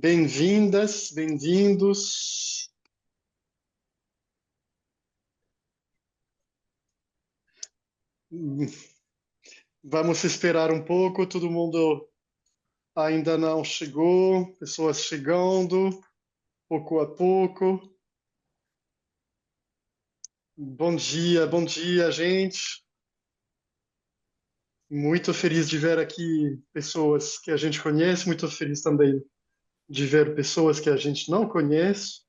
Bem-vindas, bem-vindos. Vamos esperar um pouco, todo mundo ainda não chegou, pessoas chegando, pouco a pouco. Bom dia, gente. Muito feliz de ver aqui pessoas que a gente conhece, muito feliz também de ver pessoas que a gente não conhece.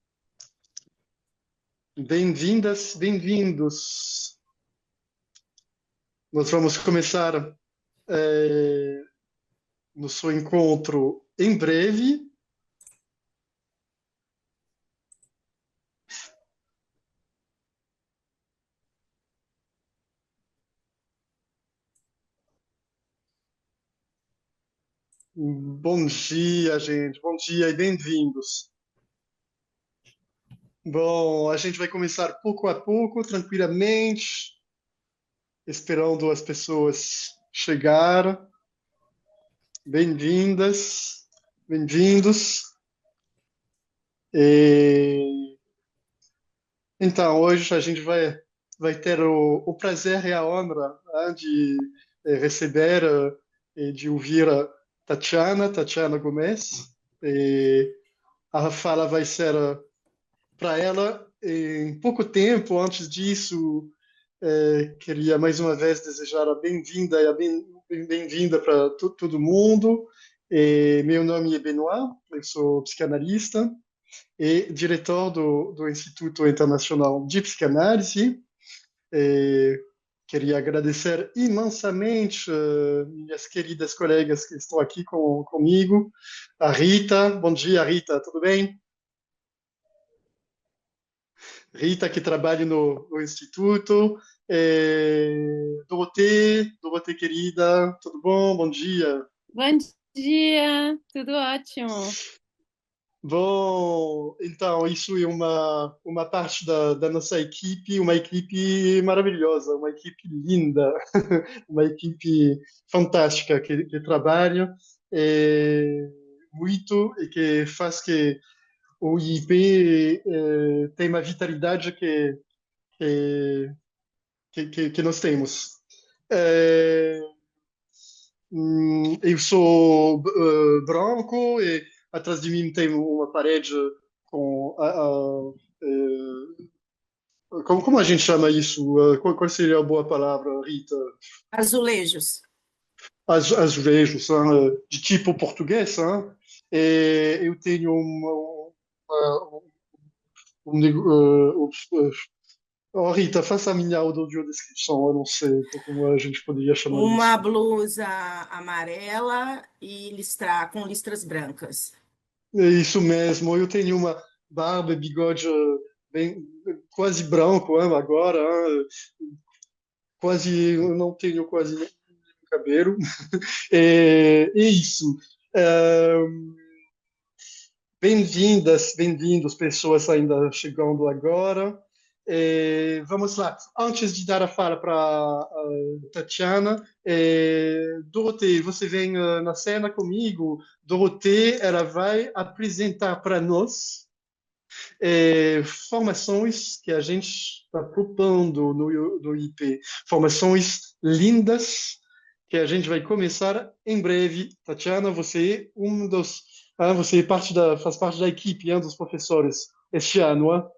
Bem-vindas, bem-vindos. Nós vamos começar nosso encontro em breve. Bom dia, gente. Bom dia e bem-vindos. Bom, a gente vai começar pouco a pouco, tranquilamente, esperando as pessoas chegar. Bem-vindas, bem-vindos. E, então, hoje a gente vai ter o prazer e a honra, de receber e de ouvir a Tatiana Gomes. E a fala vai ser para ela em pouco tempo. Antes disso, queria mais uma vez desejar a bem-vinda e a bem-vinda para todo mundo. Meu nome é Benoit, eu sou psicanalista e diretor do Instituto Internacional de Psicanálise. Eh, Queria agradecer imensamente minhas queridas colegas que estão aqui comigo. A Rita, bom dia, Rita, tudo bem? Rita, que trabalha no Instituto. Dorotê querida, tudo bom? Bom dia. Bom dia, tudo ótimo. Bom, então, isso é uma parte da nossa equipe, uma equipe maravilhosa, uma equipe linda, uma equipe fantástica que trabalha muito e que faz que o IP tenha uma vitalidade que que nós temos. É, eu sou branco e atrás de mim tem uma parede com como a gente chama isso? Qual seria a boa palavra, Rita? Azulejos. Azulejos, de tipo português, hein? E eu tenho oh, Rita, faça a minha audiodescrição, eu não sei como a gente poderia chamar Uma isso. blusa amarela e com listras brancas. É isso mesmo, eu tenho uma barba e bigode bem, quase branco agora, quase, eu não tenho quase nenhum cabelo. É isso. É, bem-vindas, bem-vindos, pessoas ainda chegando agora. Vamos lá. Antes de dar a fala para Tatiana, Dorothée, você vem na cena comigo. Dorothée, ela vai apresentar para nós formações que a gente está propondo no IP. Formações lindas que a gente vai começar em breve. Tatiana, você é você faz parte da equipe, dos professores este ano.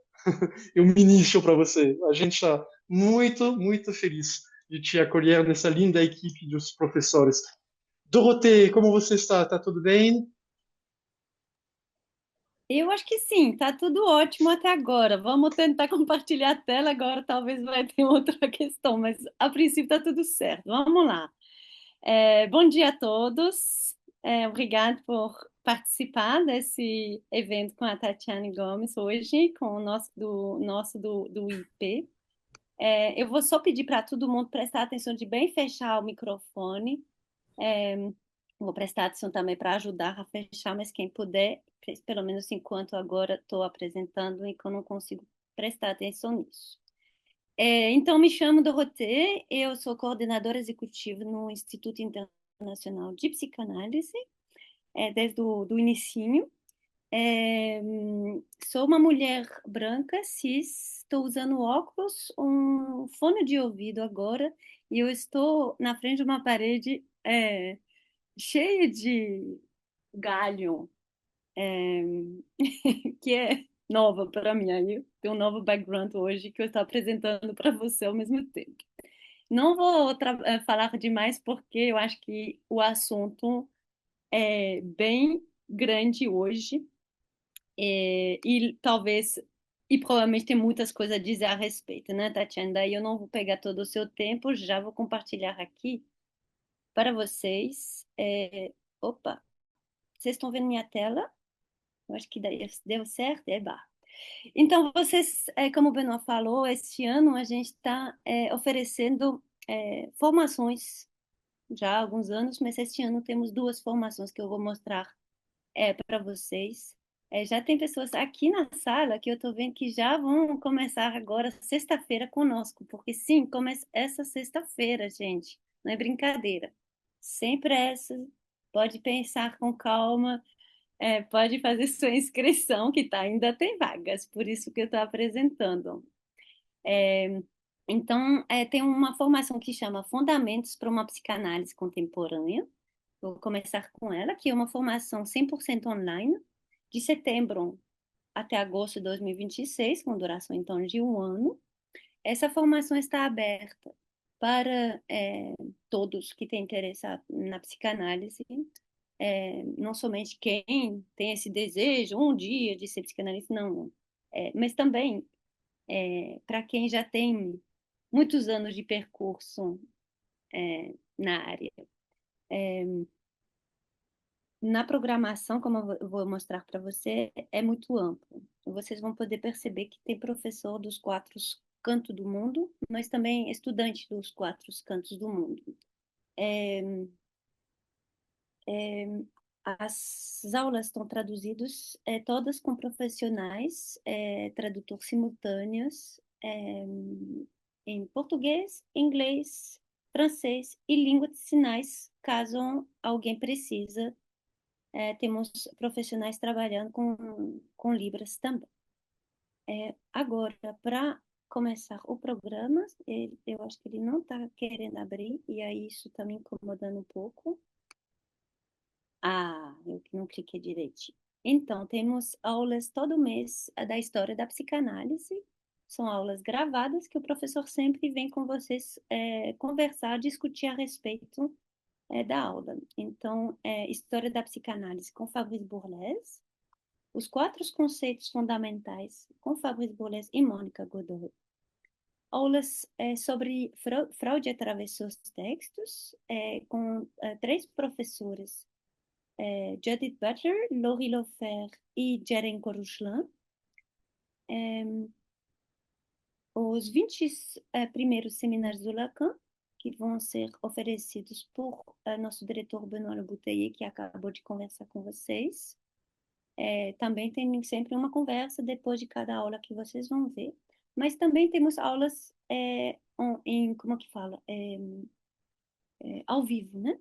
É um início para você. A gente está muito, muito feliz de te acolher nessa linda equipe dos professores. Dorothée, como você está? Está tudo bem? Eu acho que sim, tá tudo ótimo até agora. Vamos tentar compartilhar a tela agora, talvez vai ter outra questão, mas a princípio tá tudo certo. Vamos lá. Bom dia a todos. Obrigado por participar desse evento com a Tatiane Gomes hoje, com o nosso do IP. Eu vou só pedir para todo mundo prestar atenção de bem fechar o microfone. É, Vou prestar atenção também para ajudar a fechar, mas quem puder, pelo menos enquanto agora estou apresentando e que eu não consigo prestar atenção nisso. Então, me chamo Dorothée, eu sou coordenadora executiva no Instituto Internacional de Psicanálise, desde o do inicinho. É, sou uma mulher branca, cis, estou usando óculos, um fone de ouvido agora, e eu estou na frente de uma parede cheia de galho, é, que é nova para mim. Aí eu tenho um novo background hoje que eu estou apresentando para você ao mesmo tempo. Não vou falar demais porque eu acho que o assunto é bem grande hoje e talvez e provavelmente tem muitas coisas a dizer a respeito, né, Tatiana? Daí eu não vou pegar todo o seu tempo, já vou compartilhar aqui para vocês. Opa, vocês estão vendo minha tela? Eu acho que daí deu certo, bah. Então, vocês, como o Benoit falou, este ano a gente está oferecendo formações já há alguns anos, mas este ano temos duas formações que eu vou mostrar para vocês. Já tem pessoas aqui na sala que eu estou vendo que já vão começar agora, sexta-feira, conosco, porque sim, começa essa sexta-feira, gente, não é brincadeira. Sem pressa, pode pensar com calma, pode fazer sua inscrição, que tá, ainda tem vagas, por isso que eu estou apresentando. É, então, tem uma formação que chama Fundamentos para uma Psicanálise Contemporânea. Vou começar com ela, que é uma formação 100% online, de setembro até agosto de 2026, com duração então de um ano. Essa formação está aberta para todos que têm interesse na psicanálise, não somente quem tem esse desejo um dia de ser psicanalista, não, mas também para quem já tem muitos anos de percurso na área. Na programação, como eu vou mostrar para você, é muito amplo. Vocês vão poder perceber que tem professor dos quatro cantos do mundo, mas também estudante dos quatro cantos do mundo. É, é, as aulas estão traduzidas todas com profissionais, tradutor simultâneos, em português, inglês, francês e língua de sinais, caso alguém precisa. Temos profissionais trabalhando com Libras também. Agora, para começar o programa, eu acho que ele não está querendo abrir, e aí isso está me incomodando um pouco. Ah, eu que não cliquei direitinho. Então, temos aulas todo mês da história da psicanálise. São aulas gravadas que o professor sempre vem com vocês conversar, discutir a respeito da aula. Então, História da Psicanálise com Fabrice Bourlez, os quatro conceitos fundamentais com Fabrice Bourlez e Mônica Godoy. Aulas sobre Freud através dos textos, com três professores, Judith Butler, Laurie Lofer e Jeren Koruslan. Os 20 primeiros seminários do Lacan, que vão ser oferecidos por nosso diretor Benoît Bouteiller, que acabou de conversar com vocês. Também tem sempre uma conversa depois de cada aula que vocês vão ver. Mas também temos aulas como que fala? Ao vivo, né?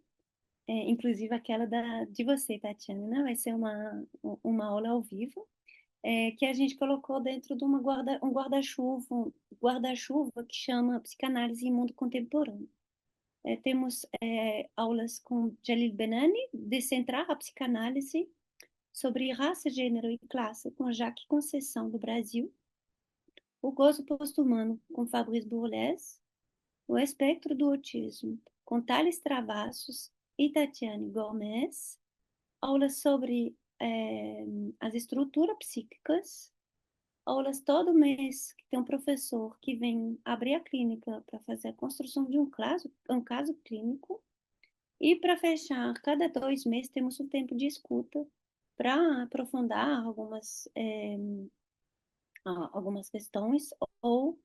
Inclusive aquela de você, Tatiana, né? Vai ser uma aula ao vivo, que a gente colocou dentro de um guarda-chuva que chama Psicanálise e Mundo Contemporâneo. Temos aulas com Jalil Benani, Decentrar a Psicanálise, sobre raça, gênero e classe, com Jacques Conceição, do Brasil. O Gozo Posto-Humano, com Fabrice Bourlez. O Espectro do Autismo, com Thales Travassos e Tatiane Gomes. Aulas sobre as estruturas psíquicas. Aulas todo mês, que tem um professor que vem abrir a clínica para fazer a construção de um caso clínico. E para fechar, cada 2 meses temos um tempo de escuta para aprofundar algumas questões ou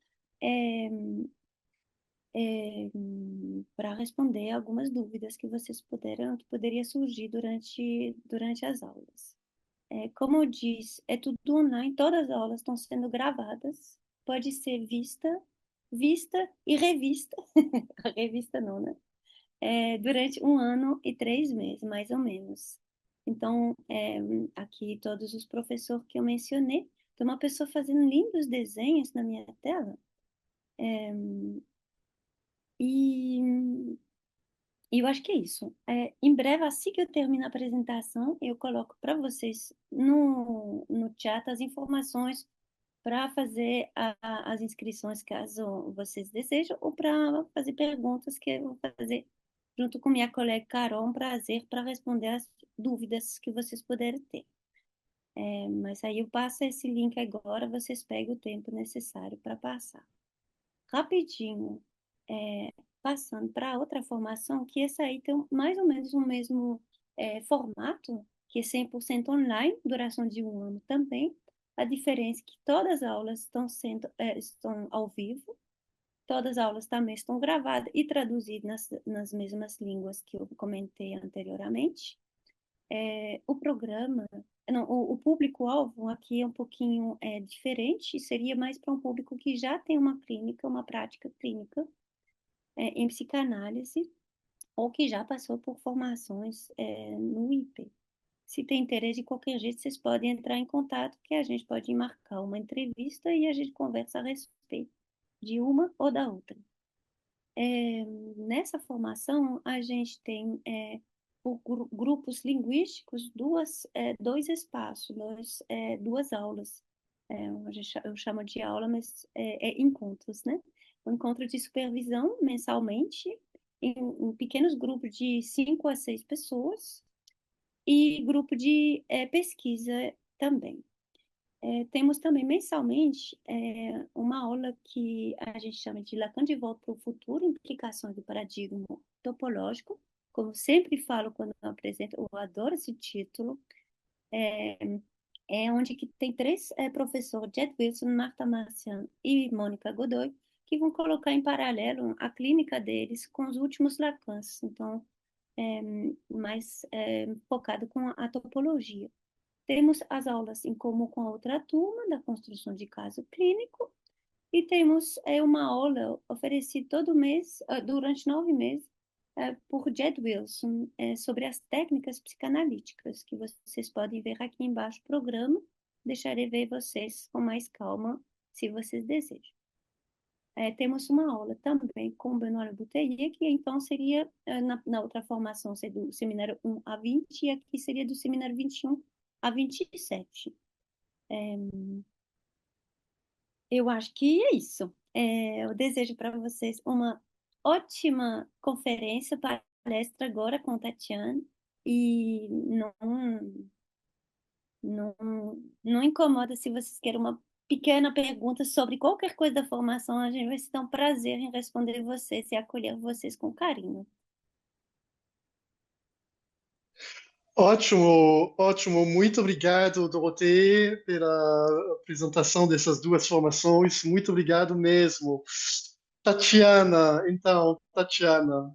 para responder algumas dúvidas que que poderia surgir durante as aulas. Como eu disse, é tudo online, todas as aulas estão sendo gravadas, pode ser vista e revista, revista não, né? Durante 1 ano e 3 meses, mais ou menos. Então, aqui todos os professores que eu mencionei, tem uma pessoa fazendo lindos desenhos na minha tela. E eu acho que é isso. Em breve, assim que eu termino a apresentação, eu coloco para vocês no chat as informações para fazer as inscrições, caso vocês desejam, ou para fazer perguntas que eu vou fazer junto com minha colega Carol. Um prazer para responder as dúvidas que vocês puderem ter. Mas aí eu passo esse link agora, vocês pegam o tempo necessário para passar. Rapidinho, passando para outra formação, que essa aí tem mais ou menos o mesmo formato, que é 100% online, duração de 1 ano também. A diferença é que todas as aulas estão ao vivo, todas as aulas também estão gravadas e traduzidas nas mesmas línguas que eu comentei anteriormente. O programa, não, o público-alvo aqui é um pouquinho diferente, seria mais para um público que já tem uma clínica, uma prática clínica em psicanálise, ou que já passou por formações no IP. Se tem interesse, de qualquer jeito, vocês podem entrar em contato, que a gente pode marcar uma entrevista e a gente conversa a respeito de uma ou da outra. Nessa formação, a gente tem, por grupos linguísticos, dois espaços, duas aulas. Eu chamo de aula, mas encontros, né? Um encontro de supervisão mensalmente, em pequenos grupos de 5 a 6 pessoas, e grupo de pesquisa também. Temos também mensalmente uma aula que a gente chama de Lacan de Volta para o Futuro, implicações do paradigma topológico. Como sempre falo quando eu apresento, eu adoro esse título. Onde que tem 3 professores, Jed Wilson, Marta Marciano e Mônica Godoy, que vão colocar em paralelo a clínica deles com os últimos Lacans. Então, mais focado com a topologia. Temos as aulas em comum com a outra turma, da construção de caso clínico, e temos uma aula oferecida todo mês, durante 9 meses, por Jed Wilson, sobre as técnicas psicanalíticas, que vocês podem ver aqui embaixo do programa. Deixarei ver vocês com mais calma, se vocês desejam. Temos uma aula também com o Benoît Bouteiller, que então seria, na outra formação, seria do seminário 1 a 20, e aqui seria do seminário 21 a 27. Eu acho que é isso. Eu desejo para vocês uma ótima conferência, palestra agora com Tatiana, e não incomoda se vocês querem uma pequena pergunta sobre qualquer coisa da formação. A gente vai se dar um prazer em responder vocês e acolher vocês com carinho. Ótimo, ótimo. Muito obrigado, Dorothée, pela apresentação dessas duas formações. Muito obrigado mesmo. Tatiana, então, Tatiana,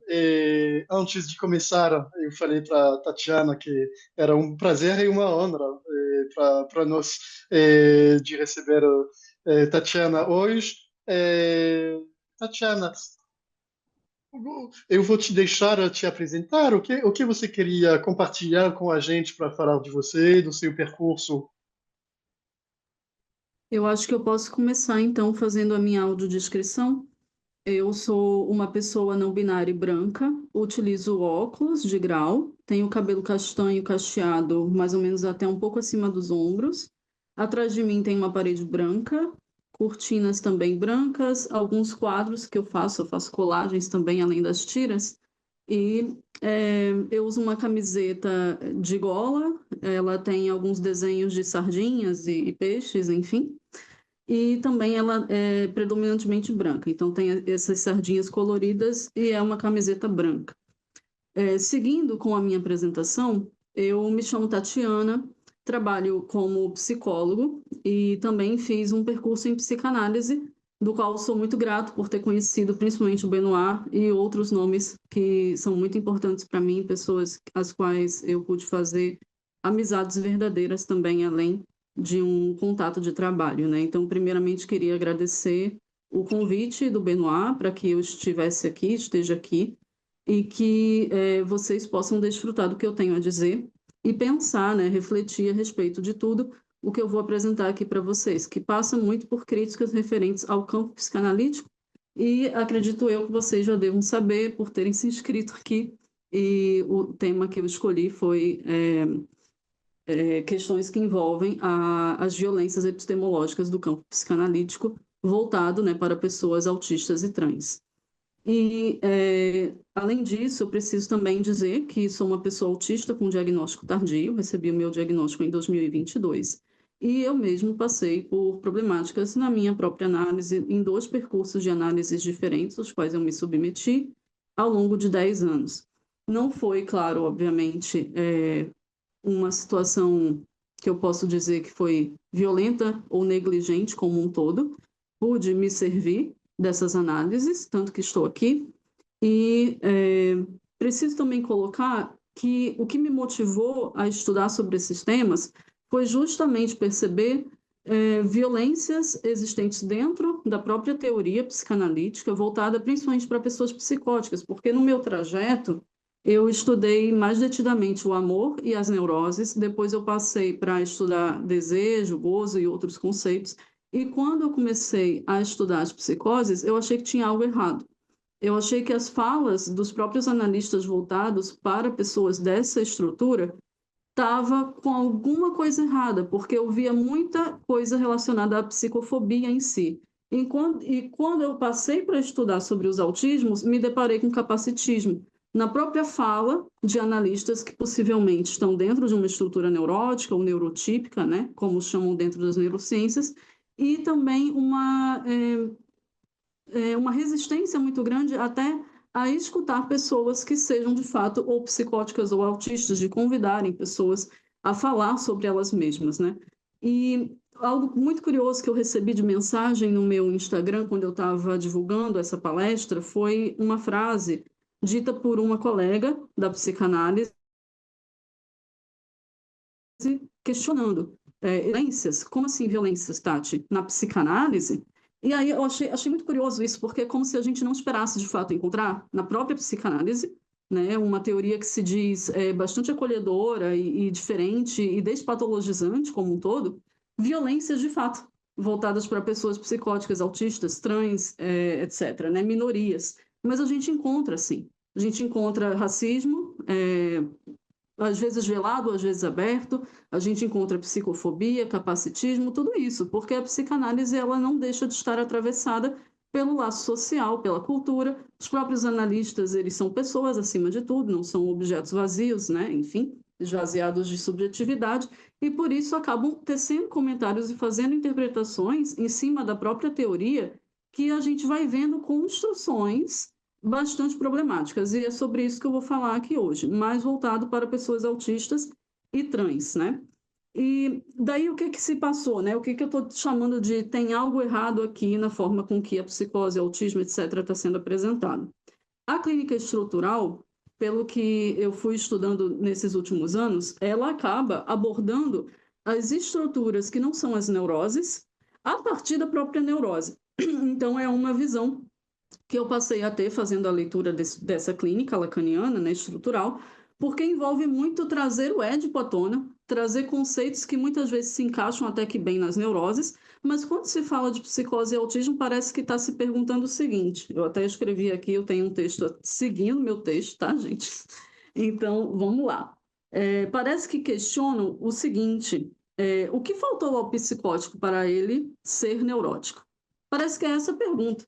antes de começar, eu falei para Tatiana que era um prazer e uma honra para nós de receber Tatiana hoje. Tatiana, eu vou te deixar te apresentar. O que você queria compartilhar com a gente para falar de você, do seu percurso? Eu acho que eu posso começar então fazendo a minha audiodescrição. Eu sou uma pessoa não binária e branca, utilizo óculos de grau, tenho cabelo castanho cacheado, mais ou menos até um pouco acima dos ombros. Atrás de mim tem uma parede branca, cortinas também brancas, alguns quadros que eu faço colagens também, além das tiras. E eu uso uma camiseta de gola, ela tem alguns desenhos de sardinhas e peixes, enfim. E também ela é predominantemente branca, então tem essas sardinhas coloridas e é uma camiseta branca. Seguindo com a minha apresentação, eu me chamo Tatiana, trabalho como psicólogo e também fiz um percurso em psicanálise, do qual sou muito grato por ter conhecido principalmente o Benoît e outros nomes que são muito importantes para mim, pessoas às quais eu pude fazer amizades verdadeiras também, além de um contato de trabalho, né? Então, primeiramente, queria agradecer o convite do Benoît para que eu esteja aqui, e que vocês possam desfrutar do que eu tenho a dizer. e pensar, né, refletir a respeito de tudo o que eu vou apresentar aqui para vocês, que passa muito por críticas referentes ao campo psicanalítico, e acredito eu que vocês já devam saber por terem se inscrito aqui, e o tema que eu escolhi foi questões que envolvem as violências epistemológicas do campo psicanalítico, voltado, né, para pessoas autistas e trans. E, além disso, eu preciso também dizer que sou uma pessoa autista com diagnóstico tardio, recebi o meu diagnóstico em 2022, e eu mesmo passei por problemáticas na minha própria análise, em 2 percursos de análises diferentes, os quais eu me submeti ao longo de 10 anos. Não foi, claro, obviamente, uma situação que eu posso dizer que foi violenta ou negligente como um todo. Pude me servir dessas análises, tanto que estou aqui. E preciso também colocar que o que me motivou a estudar sobre esses temas foi justamente perceber violências existentes dentro da própria teoria psicanalítica, voltada principalmente para pessoas psicóticas, porque no meu trajeto eu estudei mais detidamente o amor e as neuroses, depois eu passei para estudar desejo, gozo e outros conceitos, e quando eu comecei a estudar as psicoses, eu achei que tinha algo errado. Eu achei que as falas dos próprios analistas voltados para pessoas dessa estrutura estava com alguma coisa errada, porque eu via muita coisa relacionada à psicofobia em si. E quando eu passei para estudar sobre os autismos, me deparei com capacitismo. Na própria fala de analistas que possivelmente estão dentro de uma estrutura neurótica ou neurotípica, né, como chamam dentro das neurociências, e também uma resistência muito grande até a escutar pessoas que sejam de fato ou psicóticas ou autistas, de convidarem pessoas a falar sobre elas mesmas, né? E algo muito curioso que eu recebi de mensagem no meu Instagram quando eu estava divulgando essa palestra foi uma frase dita por uma colega da psicanálise questionando violências, como assim violências, Tati? Na psicanálise? E aí eu achei muito curioso isso, porque é como se a gente não esperasse de fato encontrar na própria psicanálise, né, uma teoria que se diz bastante acolhedora e diferente e despatologizante como um todo, violências de fato, voltadas para pessoas psicóticas, autistas, trans, etc., né, minorias. Mas a gente encontra, sim. A gente encontra racismo, às vezes velado, às vezes aberto, a gente encontra psicofobia, capacitismo, tudo isso, porque a psicanálise ela não deixa de estar atravessada pelo laço social, pela cultura. Os próprios analistas, eles são pessoas acima de tudo, não são objetos vazios, né? Enfim, esvaziados de subjetividade, e por isso acabam tecendo comentários e fazendo interpretações em cima da própria teoria que a gente vai vendo construções bastante problemáticas, e é sobre isso que eu vou falar aqui hoje, mais voltado para pessoas autistas e trans, né? E daí o que que se passou, né? O que que eu estou chamando de tem algo errado aqui na forma com que a psicose, autismo, etc., está sendo apresentado. A clínica estrutural, pelo que eu fui estudando nesses últimos anos, ela acaba abordando as estruturas que não são as neuroses a partir da própria neurose. Então, é uma visão que eu passei a ter fazendo a leitura dessa clínica lacaniana, né, estrutural, porque envolve muito trazer o Édipo à tona, trazer conceitos que muitas vezes se encaixam até que bem nas neuroses, mas quando se fala de psicose e autismo, parece que está se perguntando o seguinte, eu até escrevi aqui, eu tenho um texto seguindo meu texto, tá, gente? Então, vamos lá. Parece que questionam o seguinte, o que faltou ao psicótico para ele ser neurótico? Parece que é essa a pergunta.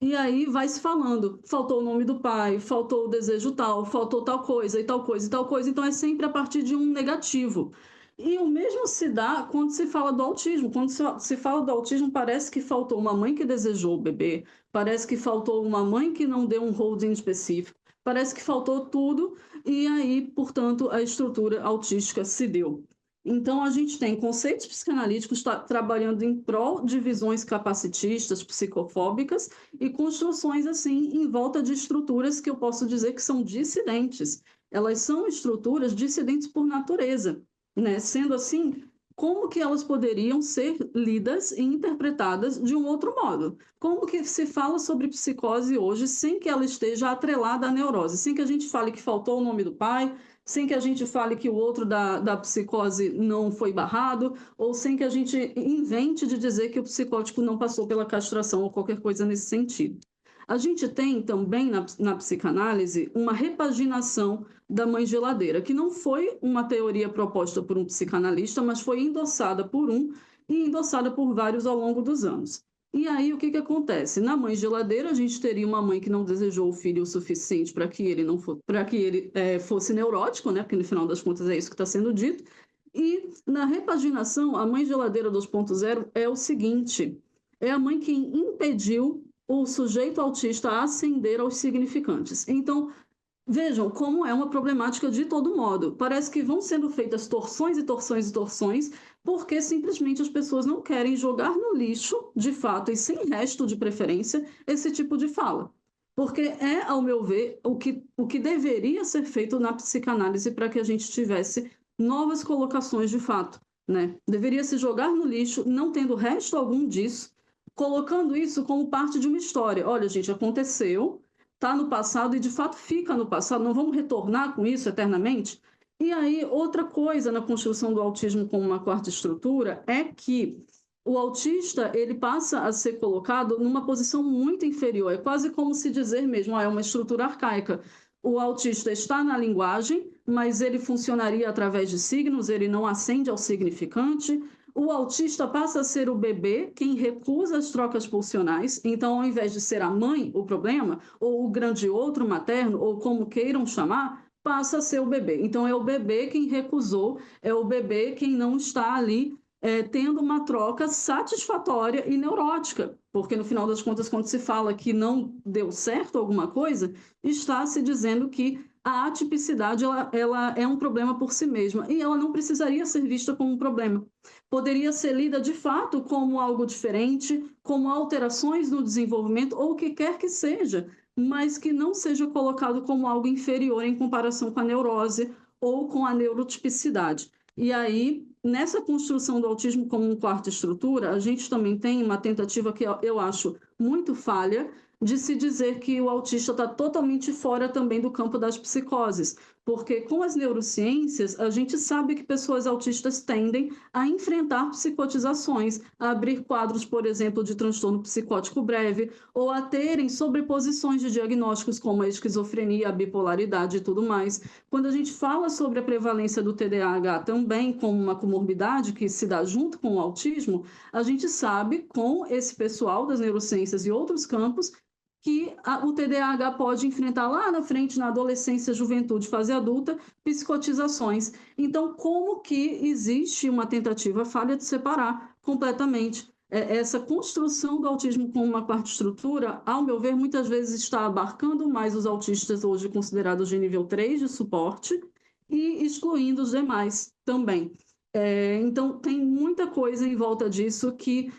E aí vai se falando, faltou o nome do pai, faltou o desejo tal, faltou tal coisa e tal coisa e tal coisa, então é sempre a partir de um negativo. E o mesmo se dá quando se fala do autismo. Quando se fala do autismo, parece que faltou uma mãe que desejou o bebê, parece que faltou uma mãe que não deu um holding específico, parece que faltou tudo, e aí, portanto, a estrutura autística se deu. Então, a gente tem conceitos psicanalíticos trabalhando em prol de visões capacitistas, psicofóbicas, e construções assim em volta de estruturas que eu posso dizer que são dissidentes. Elas são estruturas dissidentes por natureza, né? Sendo assim, como que elas poderiam ser lidas e interpretadas de um outro modo? Como que se fala sobre psicose hoje sem que ela esteja atrelada à neurose, sem que a gente fale que faltou o nome do pai, sem que a gente fale que o outro da psicose não foi barrado, ou sem que a gente invente de dizer que o psicótico não passou pela castração ou qualquer coisa nesse sentido. A gente tem também na psicanálise uma repaginação da mãe geladeira, que não foi uma teoria proposta por um psicanalista, mas foi endossada por um e endossada por vários ao longo dos anos. E aí, o que acontece? Na mãe geladeira, a gente teria uma mãe que não desejou o filho o suficiente para que ele não fosse neurótico, né? Porque no final das contas é isso que está sendo dito. E na repaginação, a mãe geladeira 2.0 é o seguinte: é a mãe que impediu o sujeito autista a ascender aos significantes. Então, vejam como é uma problemática de todo modo. Parece que vão sendo feitas torções e torções e torções, porque simplesmente as pessoas não querem jogar no lixo, de fato, e sem resto de preferência, esse tipo de fala. Porque é, ao meu ver, o que deveria ser feito na psicanálise para que a gente tivesse novas colocações de fato, né? Deveria se jogar no lixo, não tendo resto algum disso, colocando isso como parte de uma história. Olha, gente, aconteceu, está no passado e de fato fica no passado, não vamos retornar com isso eternamente? E aí, outra coisa na construção do autismo como uma quarta estrutura é que o autista ele passa a ser colocado numa posição muito inferior. É quase como se dizer mesmo, é uma estrutura arcaica. O autista está na linguagem, mas ele funcionaria através de signos, ele não ascende ao significante. O autista passa a ser o bebê, quem recusa as trocas pulsionais. Então, ao invés de ser a mãe o problema, ou o grande outro materno, ou como queiram chamar, passa a ser o bebê. Então, é o bebê quem recusou, é o bebê quem não está ali tendo uma troca satisfatória e neurótica. Porque, no final das contas, quando se fala que não deu certo alguma coisa, está se dizendo que a atipicidade ela é um problema por si mesma e ela não precisaria ser vista como um problema. Poderia ser lida de fato como algo diferente, como alterações no desenvolvimento ou o que quer que seja, mas que não seja colocado como algo inferior em comparação com a neurose ou com a neurotipicidade. E aí, nessa construção do autismo como uma quarta estrutura, a gente também tem uma tentativa que eu acho muito falha de se dizer que o autista está totalmente fora também do campo das psicoses, porque com as neurociências a gente sabe que pessoas autistas tendem a enfrentar psicotizações, a abrir quadros, por exemplo, de transtorno psicótico breve, ou a terem sobreposições de diagnósticos como a esquizofrenia, a bipolaridade e tudo mais. Quando a gente fala sobre a prevalência do TDAH também como uma comorbidade que se dá junto com o autismo, a gente sabe, com esse pessoal das neurociências e outros campos, que o TDAH pode enfrentar lá na frente, na adolescência, juventude, fase adulta, psicotizações. Então, como que existe uma tentativa falha de separar completamente essa construção do autismo como uma quarta estrutura, ao meu ver, muitas vezes está abarcando mais os autistas hoje considerados de nível 3 de suporte e excluindo os demais também. Então, tem muita coisa em volta disso que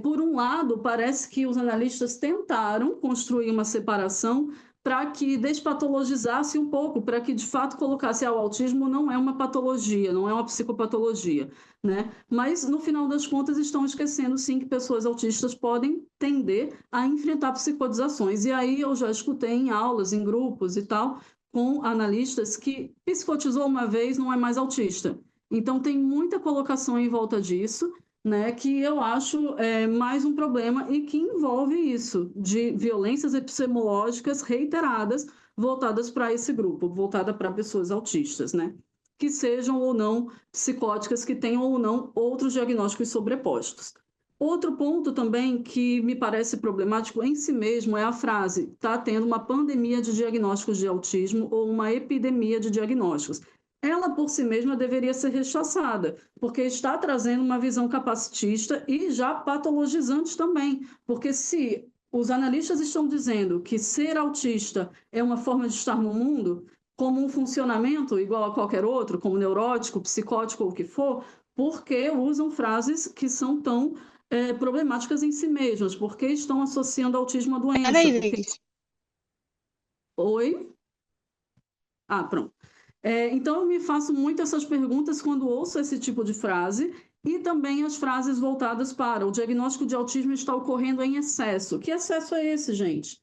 por um lado, parece que os analistas tentaram construir uma separação para que despatologizasse um pouco, para que de fato colocasse o autismo não é uma patologia, não é uma psicopatologia, né? Mas no final das contas estão esquecendo sim que pessoas autistas podem tender a enfrentar psicotizações. E aí eu já escutei em aulas, em grupos e tal, com analistas que psicotizou uma vez não é mais autista. Então tem muita colocação em volta disso, né, que eu acho mais um problema e que envolve isso, de violências epistemológicas reiteradas voltadas para esse grupo, voltada para pessoas autistas, né, que sejam ou não psicóticas, que tenham ou não outros diagnósticos sobrepostos. Outro ponto também que me parece problemático em si mesmo é a frase: está tendo uma pandemia de diagnósticos de autismo ou uma epidemia de diagnósticos. Ela por si mesma deveria ser rechaçada, porque está trazendo uma visão capacitista e já patologizante também, porque se os analistas estão dizendo que ser autista é uma forma de estar no mundo, como um funcionamento igual a qualquer outro, como neurótico, psicótico ou o que for, por que usam frases que são tão problemáticas em si mesmas? Por que estão associando autismo à doença? Peraí, Porque... gente. Oi? Ah, pronto. Então, eu me faço muito essas perguntas quando ouço esse tipo de frase e também as frases voltadas para o diagnóstico de autismo está ocorrendo em excesso. Que excesso é esse, gente?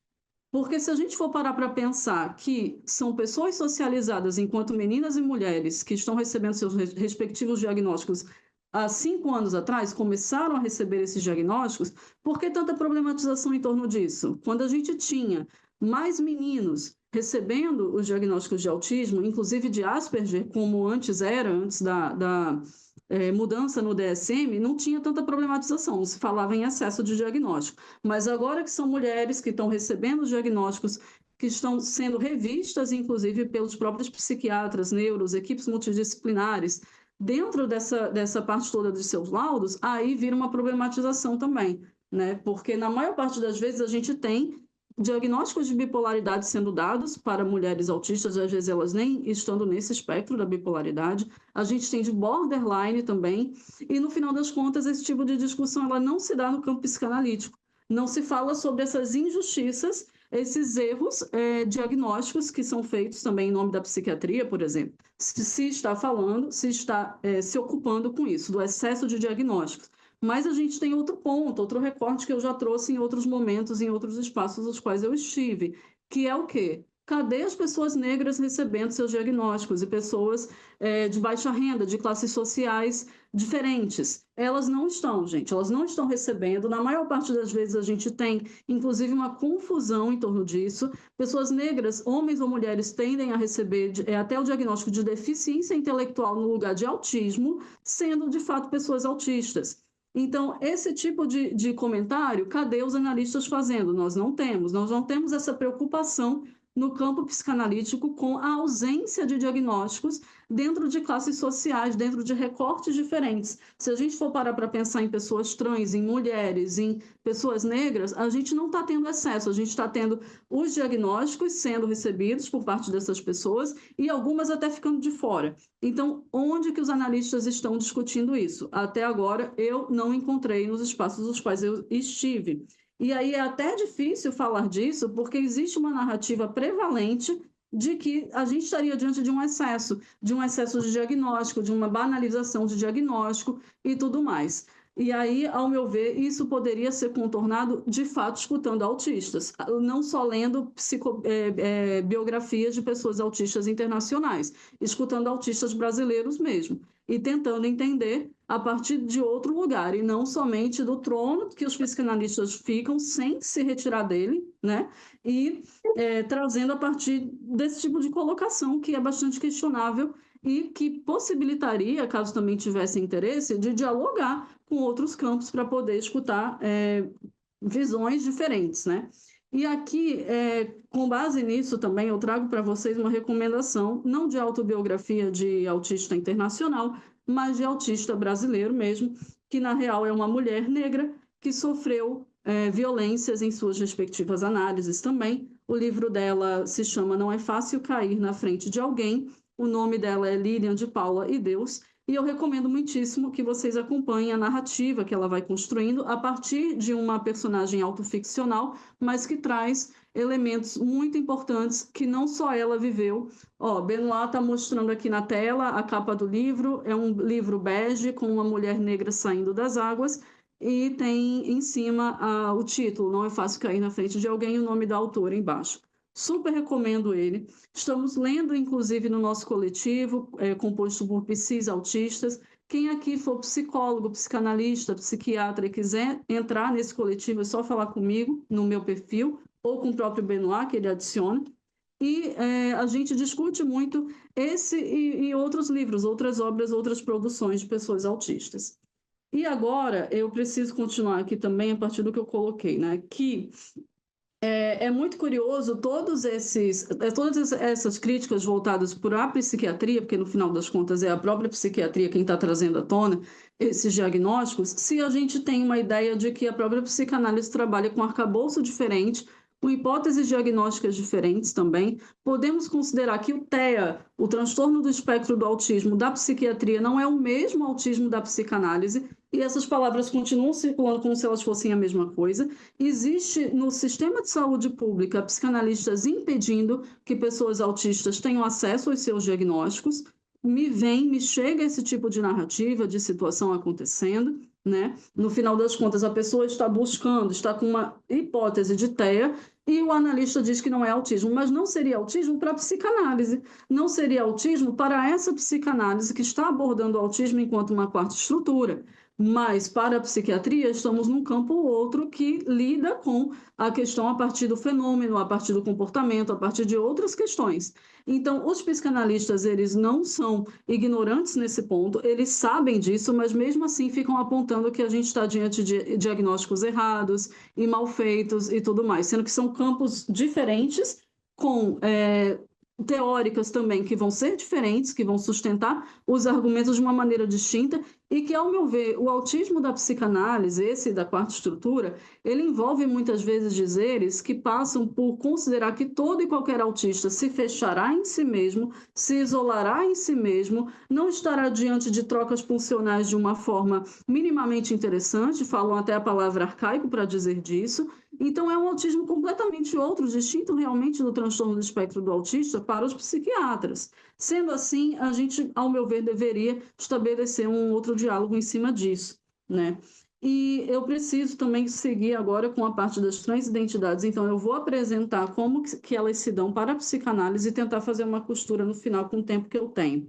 Porque se a gente for parar para pensar que são pessoas socializadas enquanto meninas e mulheres que estão recebendo seus respectivos diagnósticos há 5 anos atrás, começaram a receber esses diagnósticos, por que tanta problematização em torno disso? Quando a gente tinha mais meninos recebendo os diagnósticos de autismo, inclusive de Asperger, como antes era, antes da mudança no DSM, não tinha tanta problematização, não se falava em excesso de diagnóstico. Mas agora que são mulheres que estão recebendo diagnósticos que estão sendo revistas, inclusive, pelos próprios psiquiatras, neuros, equipes multidisciplinares, dentro dessa parte toda dos seus laudos, aí vira uma problematização também, né? Porque na maior parte das vezes a gente tem diagnósticos de bipolaridade sendo dados para mulheres autistas, às vezes elas nem estando nesse espectro da bipolaridade. A gente tem de borderline também, e no final das contas esse tipo de discussão ela não se dá no campo psicanalítico. Não se fala sobre essas injustiças, esses erros diagnósticos que são feitos também em nome da psiquiatria, por exemplo. Se está falando, se está se ocupando com isso, do excesso de diagnósticos. Mas a gente tem outro ponto, outro recorte que eu já trouxe em outros momentos, em outros espaços nos quais eu estive, que é o quê? Cadê as pessoas negras recebendo seus diagnósticos e pessoas de baixa renda, de classes sociais diferentes? Elas não estão, gente, elas não estão recebendo. Na maior parte das vezes a gente tem, inclusive, uma confusão em torno disso. Pessoas negras, homens ou mulheres, tendem a receber até o diagnóstico de deficiência intelectual no lugar de autismo, sendo de fato pessoas autistas. Então, esse tipo de comentário, cadê os analistas fazendo? Nós não temos essa preocupação no campo psicanalítico com a ausência de diagnósticos dentro de classes sociais, dentro de recortes diferentes. Se a gente for parar para pensar em pessoas trans, em mulheres, em pessoas negras, a gente não está tendo acesso, a gente está tendo os diagnósticos sendo recebidos por parte dessas pessoas e algumas até ficando de fora. Então, onde que os analistas estão discutindo isso? Até agora, eu não encontrei nos espaços nos quais eu estive. E aí é até difícil falar disso, porque existe uma narrativa prevalente de que a gente estaria diante de um excesso de diagnóstico, de uma banalização de diagnóstico e tudo mais. E aí, ao meu ver, isso poderia ser contornado, de fato, escutando autistas, não só lendo biografias de pessoas autistas internacionais, escutando autistas brasileiros mesmo, e tentando entender a partir de outro lugar, e não somente do trono que os psicanalistas ficam sem se retirar dele, né? E trazendo a partir desse tipo de colocação, que é bastante questionável e que possibilitaria, caso também tivesse interesse, de dialogar com outros campos para poder escutar visões diferentes, né? E aqui, com base nisso também, eu trago para vocês uma recomendação, não de autobiografia de autista internacional, mas de autista brasileiro mesmo, que na real é uma mulher negra que sofreu violências em suas respectivas análises também. O livro dela se chama Não é Fácil Cair na Frente de Alguém. O nome dela é Lilian de Paula e Deus. E eu recomendo muitíssimo que vocês acompanhem a narrativa que ela vai construindo a partir de uma personagem autoficcional, mas que traz elementos muito importantes que não só ela viveu. Ó, Benoit está mostrando aqui na tela a capa do livro, é um livro bege com uma mulher negra saindo das águas e tem em cima o título, Não é Fácil Cair na Frente de Alguém, e o nome da autora embaixo. Super recomendo ele. Estamos lendo, inclusive, no nosso coletivo, composto por psis autistas. Quem aqui for psicólogo, psicanalista, psiquiatra e quiser entrar nesse coletivo, é só falar comigo no meu perfil ou com o próprio Benoit, que ele adiciona. E a gente discute muito esse e outros livros, outras obras, outras produções de pessoas autistas. E agora eu preciso continuar aqui também a partir do que eu coloquei, né? Que é muito curioso todas essas críticas voltadas para a psiquiatria, porque no final das contas é a própria psiquiatria quem está trazendo à tona esses diagnósticos, se a gente tem uma ideia de que a própria psicanálise trabalha com arcabouço diferente, com hipóteses diagnósticas diferentes também, podemos considerar que o TEA, o transtorno do espectro do autismo da psiquiatria, não é o mesmo autismo da psicanálise, e essas palavras continuam circulando como se elas fossem a mesma coisa. Existe no sistema de saúde pública psicanalistas impedindo que pessoas autistas tenham acesso aos seus diagnósticos. Me chega esse tipo de narrativa, de situação acontecendo, né? No final das contas, a pessoa está buscando, está com uma hipótese de TEA, e o analista diz que não é autismo, mas não seria autismo para a psicanálise, não seria autismo para essa psicanálise que está abordando o autismo enquanto uma quarta estrutura. Mas para a psiquiatria, estamos num campo ou outro que lida com a questão a partir do fenômeno, a partir do comportamento, a partir de outras questões. Então, os psicanalistas, eles não são ignorantes nesse ponto, eles sabem disso, mas mesmo assim ficam apontando que a gente está diante de diagnósticos errados e mal feitos e tudo mais, sendo que são campos diferentes, com teóricas também que vão ser diferentes, que vão sustentar os argumentos de uma maneira distinta, e que, ao meu ver, o autismo da psicanálise, esse da quarta estrutura, ele envolve muitas vezes dizeres que passam por considerar que todo e qualquer autista se fechará em si mesmo, se isolará em si mesmo, não estará diante de trocas funcionais de uma forma minimamente interessante, falam até a palavra arcaico para dizer disso. Então, é um autismo completamente outro, distinto realmente do transtorno do espectro do autista para os psiquiatras. Sendo assim, a gente, ao meu ver, deveria estabelecer um outro diálogo em cima disso, né? E eu preciso também seguir agora com a parte das transidentidades, então eu vou apresentar como que elas se dão para a psicanálise e tentar fazer uma costura no final com o tempo que eu tenho.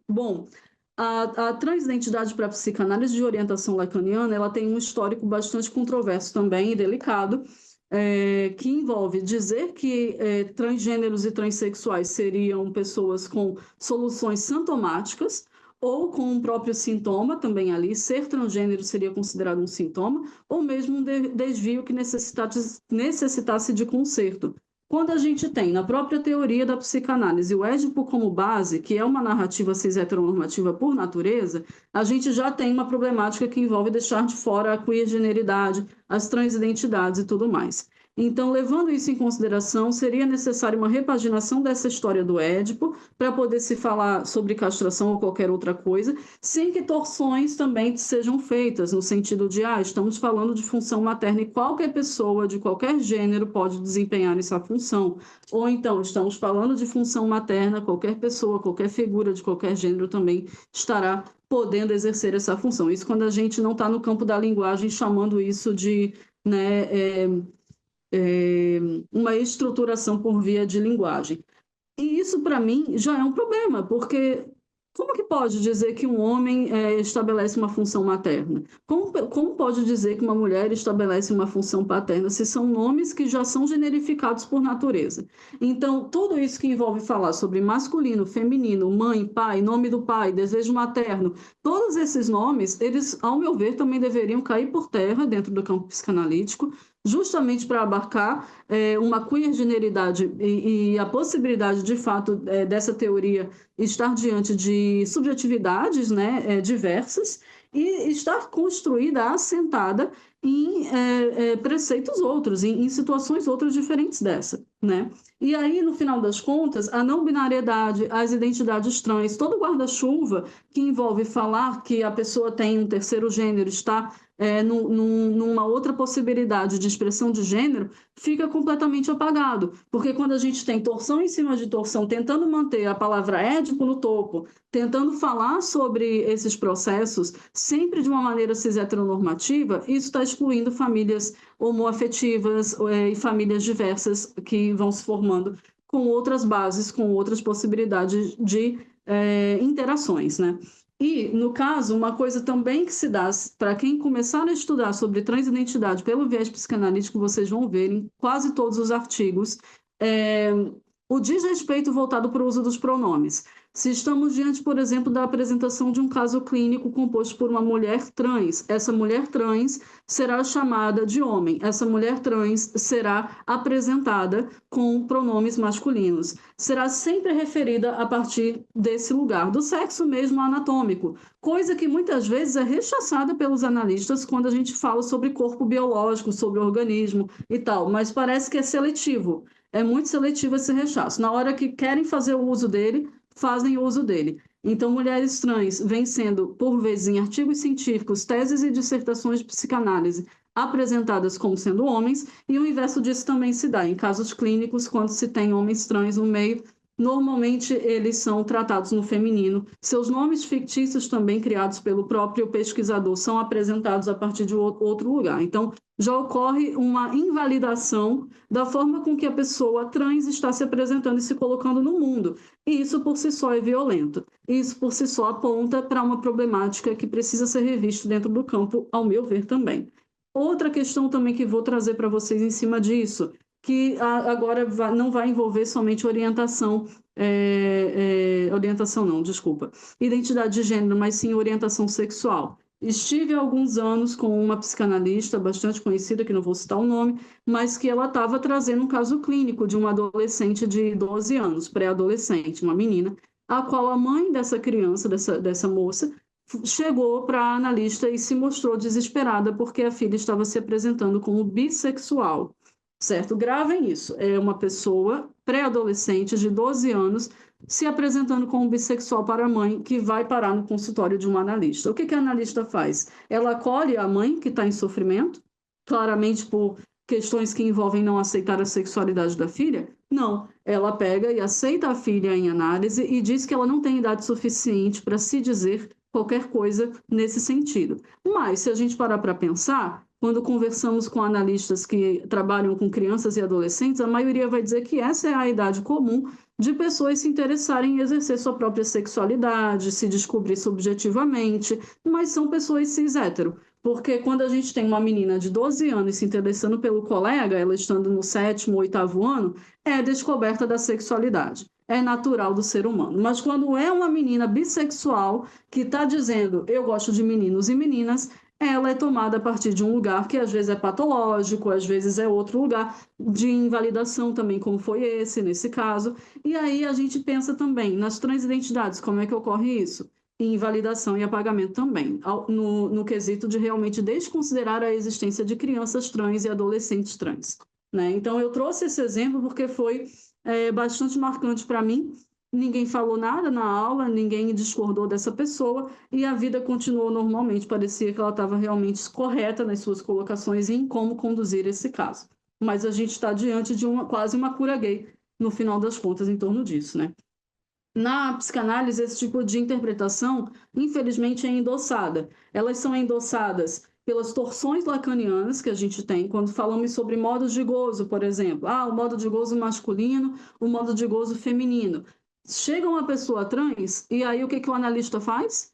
Bom, a transidentidade para a psicanálise de orientação lacaniana, ela tem um histórico bastante controverso também e delicado, que envolve dizer que transgêneros e transexuais seriam pessoas com soluções sintomáticas ou com um próprio sintoma também ali, ser transgênero seria considerado um sintoma, ou mesmo um desvio que necessitasse de conserto. Quando a gente tem, na própria teoria da psicanálise, o Édipo como base, que é uma narrativa cis heteronormativa por natureza, a gente já tem uma problemática que envolve deixar de fora a queergeneridade, as transidentidades e tudo mais. Então, levando isso em consideração, seria necessário uma repaginação dessa história do Édipo para poder se falar sobre castração ou qualquer outra coisa, sem que torções também sejam feitas, no sentido de, estamos falando de função materna e qualquer pessoa de qualquer gênero pode desempenhar essa função. Ou então, estamos falando de função materna, qualquer pessoa, qualquer figura de qualquer gênero também estará podendo exercer essa função. Isso quando a gente não está no campo da linguagem chamando isso de, né, uma estruturação por via de linguagem. E isso, para mim, já é um problema, porque como que pode dizer que um homem estabelece uma função materna? Como pode dizer que uma mulher estabelece uma função paterna, se são nomes que já são generificados por natureza? Então, tudo isso que envolve falar sobre masculino, feminino, mãe, pai, desejo materno, todos esses nomes, eles, ao meu ver, também deveriam cair por terra dentro do campo psicanalítico, justamente para abarcar uma queergeneridade e a possibilidade, de fato, dessa teoria estar diante de subjetividades, né, diversas e estar construída, assentada em preceitos outros, em situações outras diferentes dessa, né? E aí, no final das contas, a não binariedade, as identidades trans, todo guarda-chuva que envolve falar que a pessoa tem um terceiro gênero, está numa outra possibilidade de expressão de gênero, fica completamente apagado. Porque quando a gente tem torção em cima de torção, tentando manter a palavra édipo no topo, tentando falar sobre esses processos, sempre de uma maneira cis heteronormativa, isso está excluindo famílias homoafetivas e famílias diversas que vão se formando com outras bases, com outras possibilidades de interações, né? E, no caso, uma coisa também que se dá para quem começar a estudar sobre transidentidade pelo viés psicanalítico, vocês vão ver em quase todos os artigos, o desrespeito voltado para o uso dos pronomes. Se estamos diante, por exemplo, da apresentação de um caso clínico composto por uma mulher trans, essa mulher trans será chamada de homem, essa mulher trans será apresentada com pronomes masculinos, será sempre referida a partir desse lugar, do sexo mesmo anatômico, coisa que muitas vezes é rechaçada pelos analistas quando a gente fala sobre corpo biológico, sobre organismo e tal, mas parece que é seletivo. É muito seletivo esse rechaço. Na hora que querem fazer o uso dele, fazem uso dele. Então, mulheres trans vêm sendo, por vezes, em artigos científicos, teses e dissertações de psicanálise, apresentadas como sendo homens, e o inverso disso também se dá em casos clínicos, quando se tem homens trans no meio, normalmente eles são tratados no feminino. Seus nomes fictícios, também criados pelo próprio pesquisador, são apresentados a partir de outro lugar. Então, já ocorre uma invalidação da forma com que a pessoa trans está se apresentando e se colocando no mundo. E isso por si só é violento. Isso por si só aponta para uma problemática que precisa ser revista dentro do campo, ao meu ver também. Outra questão também que vou trazer para vocês em cima disso, que agora não vai envolver somente orientação, orientação não, desculpa, identidade de gênero, mas sim orientação sexual. Estive há alguns anos com uma psicanalista bastante conhecida, que não vou citar o nome, mas que ela estava trazendo um caso clínico de uma adolescente de 12 anos, pré-adolescente, uma menina, a qual a mãe dessa criança, dessa moça, chegou para a analista e se mostrou desesperada porque a filha estava se apresentando como bissexual. Certo? Gravem isso. É uma pessoa pré-adolescente de 12 anos se apresentando como bissexual para a mãe que vai parar no consultório de um analista. O que que a analista faz? Ela acolhe a mãe que está em sofrimento, claramente por questões que envolvem não aceitar a sexualidade da filha? Não. Ela pega e aceita a filha em análise e diz que ela não tem idade suficiente para se dizer qualquer coisa nesse sentido. Mas, se a gente parar para pensar, quando conversamos com analistas que trabalham com crianças e adolescentes, a maioria vai dizer que essa é a idade comum de pessoas se interessarem em exercer sua própria sexualidade, se descobrir subjetivamente, mas são pessoas cis-hétero. Porque quando a gente tem uma menina de 12 anos se interessando pelo colega, ela estando no 7º, 8º ano, é descoberta da sexualidade. É natural do ser humano. Mas quando é uma menina bissexual que está dizendo eu gosto de meninos e meninas, ela é tomada a partir de um lugar que às vezes é patológico, às vezes é outro lugar de invalidação também, como foi nesse caso. E aí a gente pensa também nas transidentidades, como é que ocorre isso? Invalidação e apagamento também, no quesito de realmente desconsiderar a existência de crianças trans e adolescentes trans. Né? Então, eu trouxe esse exemplo porque foi bastante marcante para mim. Ninguém falou nada na aula, ninguém discordou dessa pessoa e a vida continuou normalmente. Parecia que ela estava realmente correta nas suas colocações em como conduzir esse caso. Mas a gente está diante de quase uma cura gay, no final das contas, em torno disso, né? Na psicanálise, esse tipo de interpretação, infelizmente, é endossada. Elas são endossadas pelas torções lacanianas que a gente tem quando falamos sobre modos de gozo, por exemplo. O modo de gozo masculino, o modo de gozo feminino. Chega uma pessoa trans e aí o que o analista faz?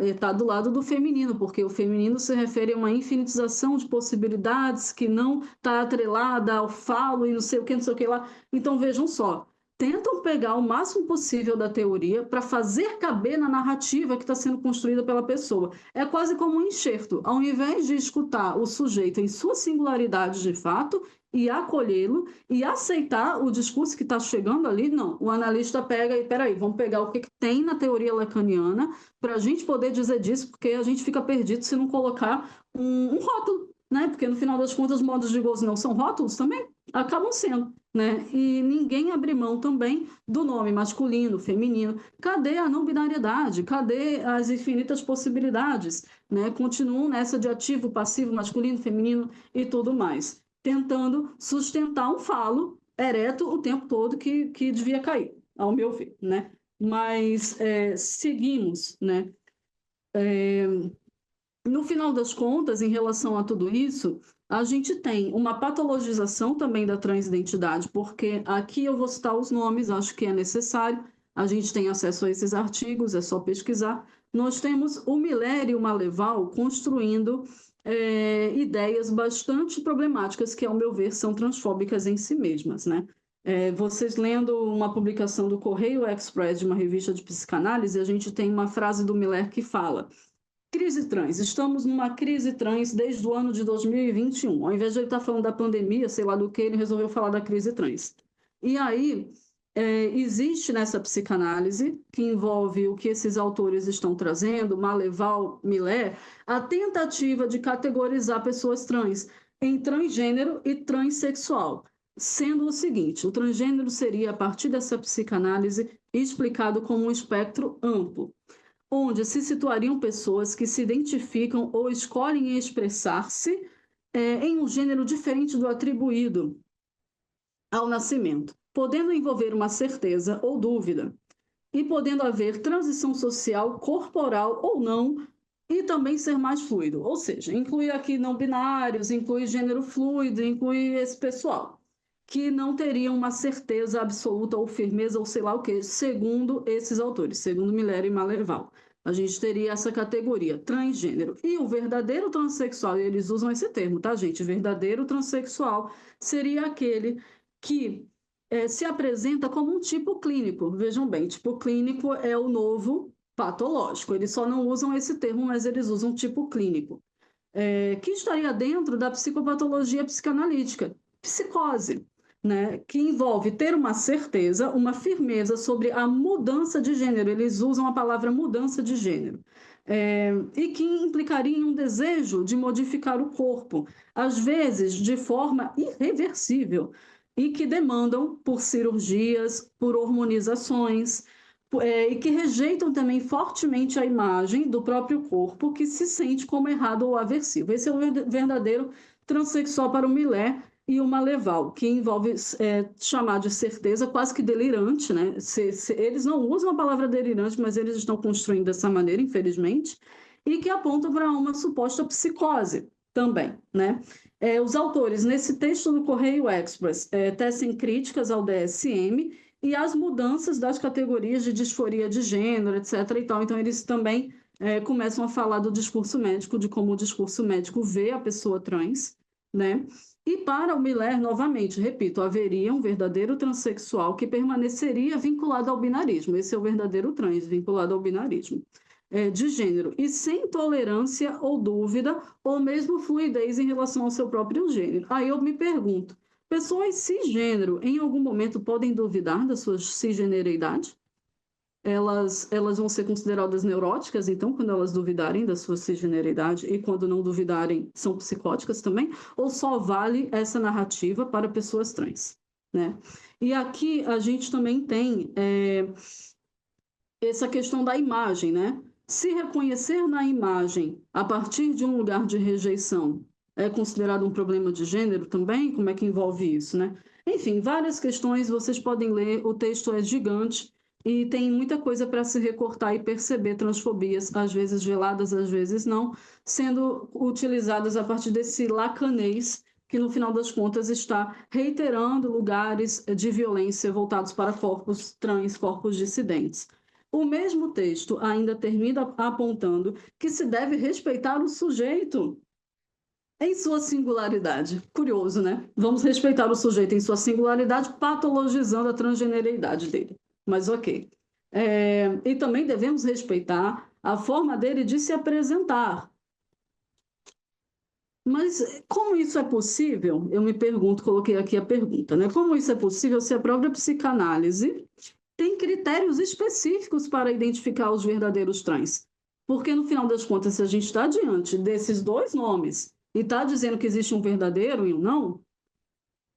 Está do lado do feminino, porque o feminino se refere a uma infinitização de possibilidades que não está atrelada ao falo e não sei o que lá. Então, vejam só, tentam pegar o máximo possível da teoria para fazer caber na narrativa que está sendo construída pela pessoa. É quase como um enxerto. Ao invés de escutar o sujeito em sua singularidade de fato e acolhê-lo e aceitar o discurso que está chegando ali, não. O analista pega e, peraí, vamos pegar o que tem na teoria lacaniana para a gente poder dizer disso, porque a gente fica perdido se não colocar um rótulo, né? Porque no final das contas, os modos de gozo não são rótulos também? Acabam sendo. Né? E ninguém abre mão também do nome masculino, feminino. Cadê a não binariedade? Cadê as infinitas possibilidades? Né? Continuam nessa de ativo, passivo, masculino, feminino e tudo mais, tentando sustentar um falo ereto o tempo todo que devia cair, ao meu ver. Né? Mas seguimos, né? No final das contas, em relação a tudo isso, a gente tem uma patologização também da transidentidade, porque aqui eu vou citar os nomes, acho que é necessário, a gente tem acesso a esses artigos, é só pesquisar. Nós temos o Miller e o Maleval construindo ideias bastante problemáticas, que, ao meu ver, são transfóbicas em si mesmas, né? Vocês lendo uma publicação do Correio Express, de uma revista de psicanálise, a gente tem uma frase do Miller que fala: crise trans. Estamos numa crise trans desde o ano de 2021. Ao invés de ele estar falando da pandemia, sei lá do que, ele resolveu falar da crise trans. E aí, existe nessa psicanálise, que envolve o que esses autores estão trazendo, Maleval, Miller, a tentativa de categorizar pessoas trans em transgênero e transexual, sendo o seguinte: o transgênero seria, a partir dessa psicanálise, explicado como um espectro amplo, onde se situariam pessoas que se identificam ou escolhem expressar-se em um gênero diferente do atribuído ao nascimento. podendo envolver uma certeza ou dúvida, e podendo haver transição social, corporal ou não, e também ser mais fluido. Ou seja, inclui aqui não binários, inclui gênero fluido, inclui esse pessoal, que não teriam uma certeza absoluta ou firmeza ou sei lá o quê, segundo esses autores, segundo Miller e Maleval. A gente teria essa categoria, transgênero. E o verdadeiro transexual, e eles usam esse termo, tá, gente? Verdadeiro transexual seria aquele que se apresenta como um tipo clínico. Vejam bem, tipo clínico é o novo patológico. Eles só não usam esse termo, mas eles usam tipo clínico, que estaria dentro da psicopatologia psicanalítica, psicose, né, que envolve ter uma certeza, uma firmeza sobre a mudança de gênero. Eles usam a palavra mudança de gênero. E que implicaria em um desejo de modificar o corpo, às vezes de forma irreversível, e que demandam por cirurgias, por hormonizações, e que rejeitam também fortemente a imagem do próprio corpo, que se sente como errado ou aversivo. Esse é o verdadeiro transexual para o Miller e o Maleval, que envolve chamar de certeza quase que delirante, né? Eles não usam a palavra delirante, mas eles estão construindo dessa maneira, infelizmente, e que apontam para uma suposta psicose também, né? Os autores, nesse texto do Correio Express, tecem críticas ao DSM e as mudanças das categorias de disforia de gênero, etc. E tal. Então, eles também começam a falar do discurso médico, de como o discurso médico vê a pessoa trans, né? E para o Miller, novamente, repito, haveria um verdadeiro transexual que permaneceria vinculado ao binarismo. Esse é o verdadeiro trans, vinculado ao binarismo de gênero, e sem tolerância ou dúvida, ou mesmo fluidez em relação ao seu próprio gênero. Aí eu me pergunto, pessoas cisgênero, em algum momento, podem duvidar da sua cisgeneridade? Elas vão ser consideradas neuróticas, então, quando elas duvidarem da sua cisgeneridade, e quando não duvidarem, são psicóticas também? Ou só vale essa narrativa para pessoas trans, né? E aqui a gente também tem essa questão da imagem, né? Se reconhecer na imagem a partir de um lugar de rejeição é considerado um problema de gênero também? Como é que envolve isso, né? Enfim, várias questões, vocês podem ler, o texto é gigante e tem muita coisa para se recortar e perceber transfobias, às vezes veladas, às vezes não, sendo utilizadas a partir desse lacanês que, no final das contas, está reiterando lugares de violência voltados para corpos trans, corpos dissidentes. O mesmo texto ainda termina apontando que se deve respeitar o sujeito em sua singularidade. Curioso, né? Vamos respeitar o sujeito em sua singularidade, patologizando a transgeneridade dele. Mas ok. E também devemos respeitar a forma dele de se apresentar. Mas como isso é possível? Eu me pergunto, coloquei aqui a pergunta, né? Como isso é possível se a própria psicanálise tem critérios específicos para identificar os verdadeiros trans? Porque, no final das contas, se a gente está diante desses dois nomes e está dizendo que existe um verdadeiro e um não,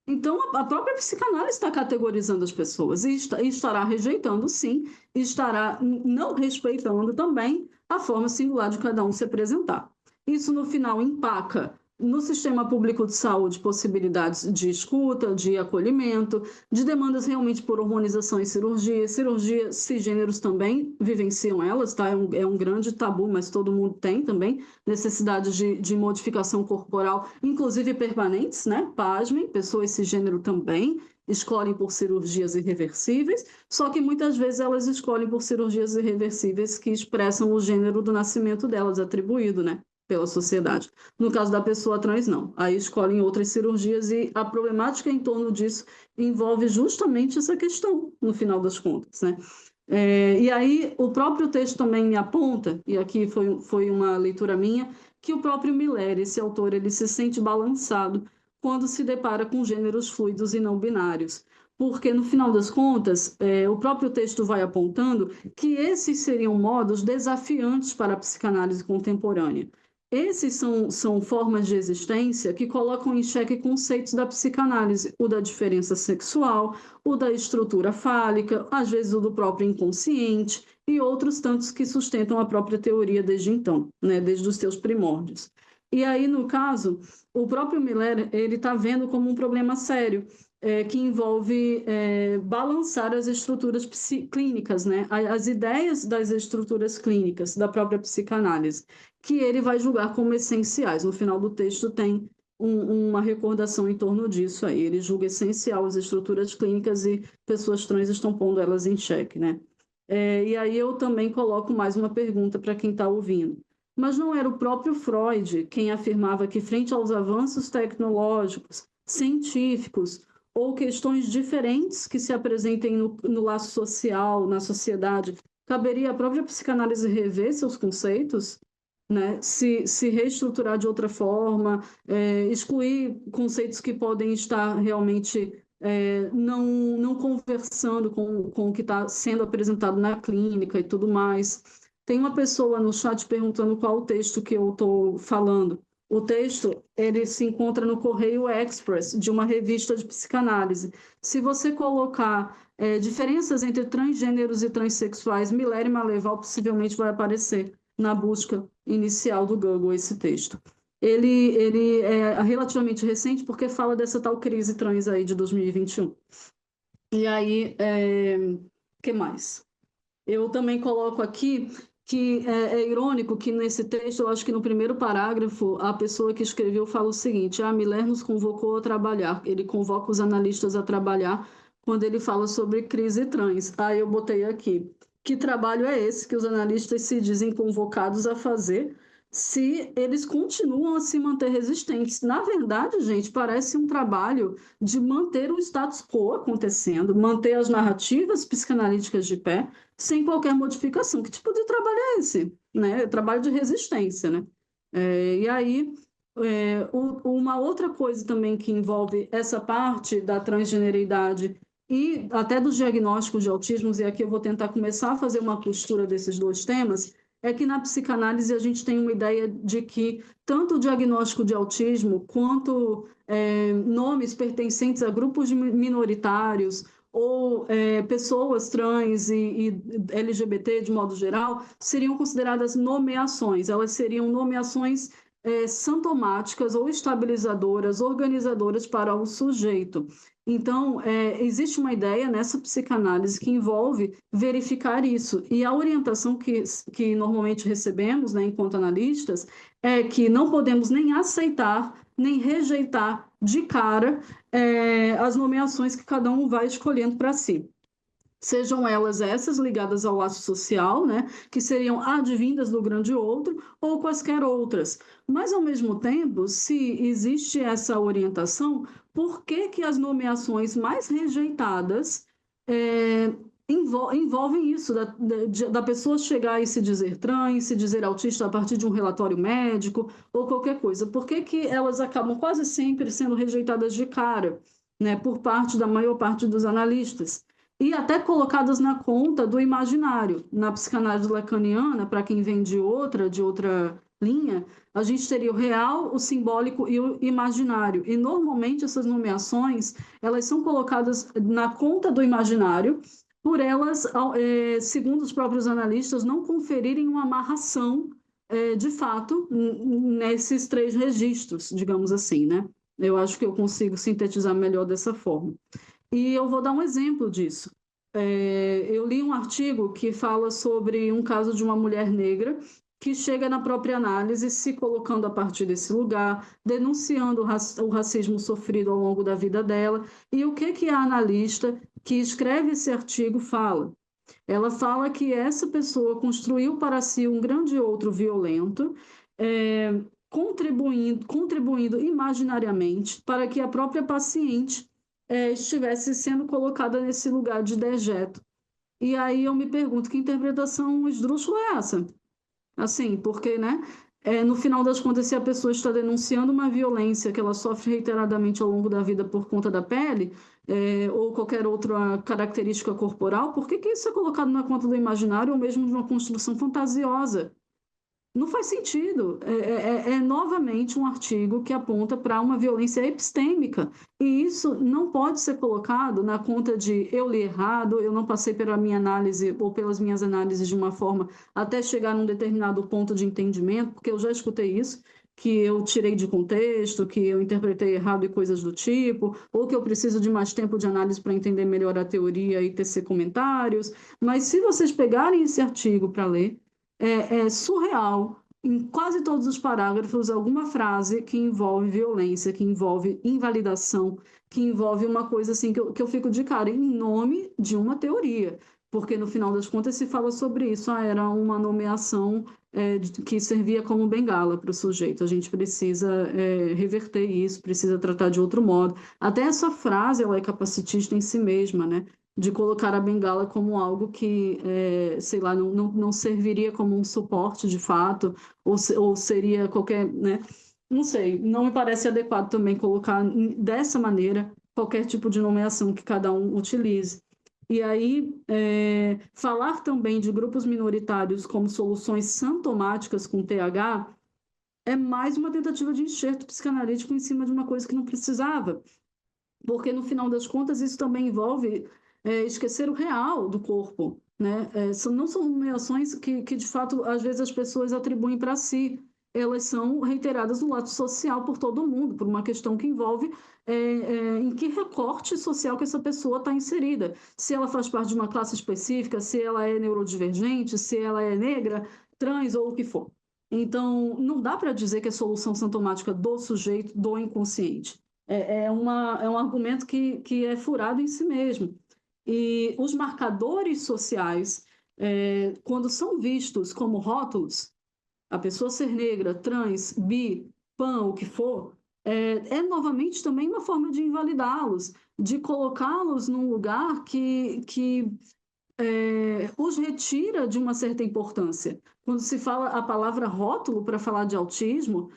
então a própria psicanálise está categorizando as pessoas e estará rejeitando, sim, e estará não respeitando também a forma singular de cada um se apresentar. Isso, no final, empaca no sistema público de saúde possibilidades de escuta, de acolhimento, de demandas realmente por hormonização e cirurgia. Cirurgia, cisgêneros também vivenciam elas, tá? É um grande tabu, mas todo mundo tem também necessidades de modificação corporal, inclusive permanentes, né? Pasmem, pessoas cisgênero também escolhem por cirurgias irreversíveis, só que muitas vezes elas escolhem por cirurgias irreversíveis que expressam o gênero do nascimento delas, atribuído, né, pela sociedade. No caso da pessoa trans, não. Aí escolhem outras cirurgias e a problemática em torno disso envolve justamente essa questão, no final das contas, né? E aí o próprio texto também me aponta, e aqui foi uma leitura minha, que o próprio Miller, esse autor, ele se sente balançado quando se depara com gêneros fluidos e não binários. Porque, no final das contas, o próprio texto vai apontando que esses seriam modos desafiantes para a psicanálise contemporânea. Esses são formas de existência que colocam em xeque conceitos da psicanálise, o da diferença sexual, o da estrutura fálica, às vezes o do próprio inconsciente e outros tantos que sustentam a própria teoria desde então, né, desde os seus primórdios. E aí, no caso, o próprio Miller ele está vendo como um problema sério que envolve balançar as estruturas clínicas, né? As ideias das estruturas clínicas da própria psicanálise, que ele vai julgar como essenciais. No final do texto tem uma recordação em torno disso aí. Ele julga essencial as estruturas clínicas e pessoas trans estão pondo elas em xeque, né? E aí eu também coloco mais uma pergunta para quem está ouvindo. Mas não era o próprio Freud quem afirmava que, frente aos avanços tecnológicos, científicos ou questões diferentes que se apresentem no laço social, na sociedade, caberia à própria psicanálise rever seus conceitos, né? Se reestruturar de outra forma, excluir conceitos que podem estar realmente não conversando com o que está sendo apresentado na clínica e tudo mais. Tem uma pessoa no chat perguntando qual o texto que eu estou falando. O texto, ele se encontra no Correio Express, de uma revista de psicanálise. Se você colocar diferenças entre transgêneros e transexuais, Miller e Maleval, possivelmente vai aparecer na busca inicial do Google esse texto. Ele é relativamente recente porque fala dessa tal crise trans aí de 2021. E aí, que mais? Eu também coloco aqui que é irônico que nesse texto, eu acho que no primeiro parágrafo, a pessoa que escreveu fala o seguinte: Miller nos convocou a trabalhar, ele convoca os analistas a trabalhar quando ele fala sobre crise trans. Aí eu botei aqui, que trabalho é esse que os analistas se dizem convocados a fazer se eles continuam a se manter resistentes? Na verdade, gente, parece um trabalho de manter o status quo acontecendo, manter as narrativas psicanalíticas de pé, sem qualquer modificação. Que tipo de trabalho é esse? Né? Trabalho de resistência, né? E aí, uma outra coisa também que envolve essa parte da transgeneridade e até dos diagnósticos de autismos, e aqui eu vou tentar começar a fazer uma costura desses dois temas, é que na psicanálise a gente tem uma ideia de que tanto o diagnóstico de autismo quanto nomes pertencentes a grupos minoritários ou pessoas trans e LGBT de modo geral seriam consideradas nomeações. Elas seriam nomeações sintomáticas ou estabilizadoras, organizadoras para o sujeito. Então, existe uma ideia nessa psicanálise que envolve verificar isso. E a orientação que normalmente recebemos, né, enquanto analistas, é que não podemos nem aceitar, nem rejeitar de cara as nomeações que cada um vai escolhendo para si. Sejam elas essas ligadas ao laço social, né, que seriam advindas do grande outro, ou quaisquer outras. Mas, ao mesmo tempo, se existe essa orientação, por que que as nomeações mais rejeitadas envolvem isso, da pessoa chegar e se dizer trans, se dizer autista a partir de um relatório médico, ou qualquer coisa? Por que que elas acabam quase sempre sendo rejeitadas de cara, né, por parte da maior parte dos analistas? E até colocadas na conta do imaginário. Na psicanálise lacaniana, para quem vem de outra linha, a gente teria o real, o simbólico e o imaginário. E normalmente essas nomeações, elas são colocadas na conta do imaginário, por elas, segundo os próprios analistas, não conferirem uma amarração de fato nesses três registros, digamos assim, né? Eu acho que eu consigo sintetizar melhor dessa forma. E eu vou dar um exemplo disso. Eu li um artigo que fala sobre um caso de uma mulher negra que chega na própria análise, se colocando a partir desse lugar, denunciando o racismo sofrido ao longo da vida dela. E o que a analista que escreve esse artigo fala? Ela fala que essa pessoa construiu para si um grande outro violento, contribuindo imaginariamente para que a própria paciente estivesse sendo colocada nesse lugar de dejeto. E aí eu me pergunto, que interpretação esdrúxula é essa? Assim, porque, né, no final das contas, se a pessoa está denunciando uma violência que ela sofre reiteradamente ao longo da vida por conta da pele, ou qualquer outra característica corporal, por que que isso é colocado na conta do imaginário ou mesmo de uma construção fantasiosa? Não faz sentido. É novamente um artigo que aponta para uma violência epistêmica. E isso não pode ser colocado na conta de eu li errado, eu não passei pela minha análise ou pelas minhas análises de uma forma até chegar num determinado ponto de entendimento, porque eu já escutei isso. que eu tirei de contexto, que eu interpretei errado e coisas do tipo, ou que eu preciso de mais tempo de análise para entender melhor a teoria e tecer comentários. Mas se vocês pegarem esse artigo para ler, é surreal. Em quase todos os parágrafos, alguma frase que envolve violência, que envolve invalidação, que envolve uma coisa assim que eu fico de cara, em nome de uma teoria. Porque no final das contas se fala sobre isso. Era uma nomeação que servia como bengala para o sujeito. A gente precisa reverter isso, precisa tratar de outro modo. Até essa frase ela é capacitista em si mesma, né? De colocar a bengala como algo que, sei lá, não serviria como um suporte de fato, ou seria qualquer, né? Não sei, não me parece adequado também colocar dessa maneira qualquer tipo de nomeação que cada um utilize. E aí, falar também de grupos minoritários como soluções sintomáticas com TH é mais uma tentativa de enxerto psicanalítico em cima de uma coisa que não precisava, porque no final das contas isso também envolve esquecer o real do corpo, né? Não são nomeações que de fato às vezes as pessoas atribuem para si, elas são reiteradas no lato social por todo mundo, por uma questão que envolve em que recorte social que essa pessoa está inserida, se ela faz parte de uma classe específica, se ela é neurodivergente, se ela é negra, trans ou o que for. Então, não dá para dizer que é solução sintomática do sujeito, do inconsciente. É um argumento que é furado em si mesmo. E os marcadores sociais, quando são vistos como rótulos, a pessoa ser negra, trans, bi, pan, o que for, novamente também uma forma de invalidá-los, de colocá-los num lugar que os retira de uma certa importância. Quando se fala a palavra rótulo para falar de autismo,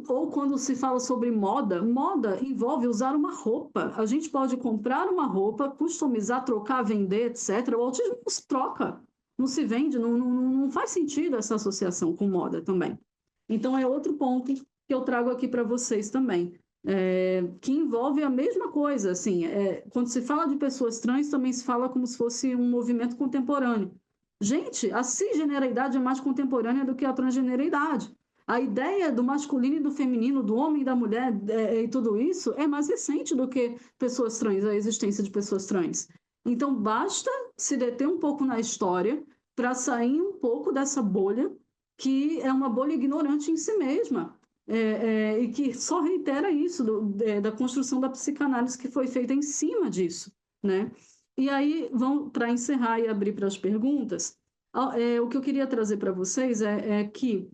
ou quando se fala sobre moda, moda envolve usar uma roupa. A gente pode comprar uma roupa, customizar, trocar, vender, etc. O autismo não se troca, não se vende, não faz sentido essa associação com moda também. Então, é outro ponto que eu trago aqui para vocês também, que envolve a mesma coisa. Assim, quando se fala de pessoas trans, também se fala como se fosse um movimento contemporâneo. Gente, a cisgeneridade é mais contemporânea do que a transgeneridade. A ideia do masculino e do feminino, do homem e da mulher e tudo isso é mais recente do que pessoas trans, a existência de pessoas trans. Então, basta se deter um pouco na história para sair um pouco dessa bolha, que é uma bolha ignorante em si mesma, e que só reitera isso da construção da psicanálise que foi feita em cima disso, né? E aí, para encerrar e abrir para as perguntas, o que eu queria trazer para vocês é que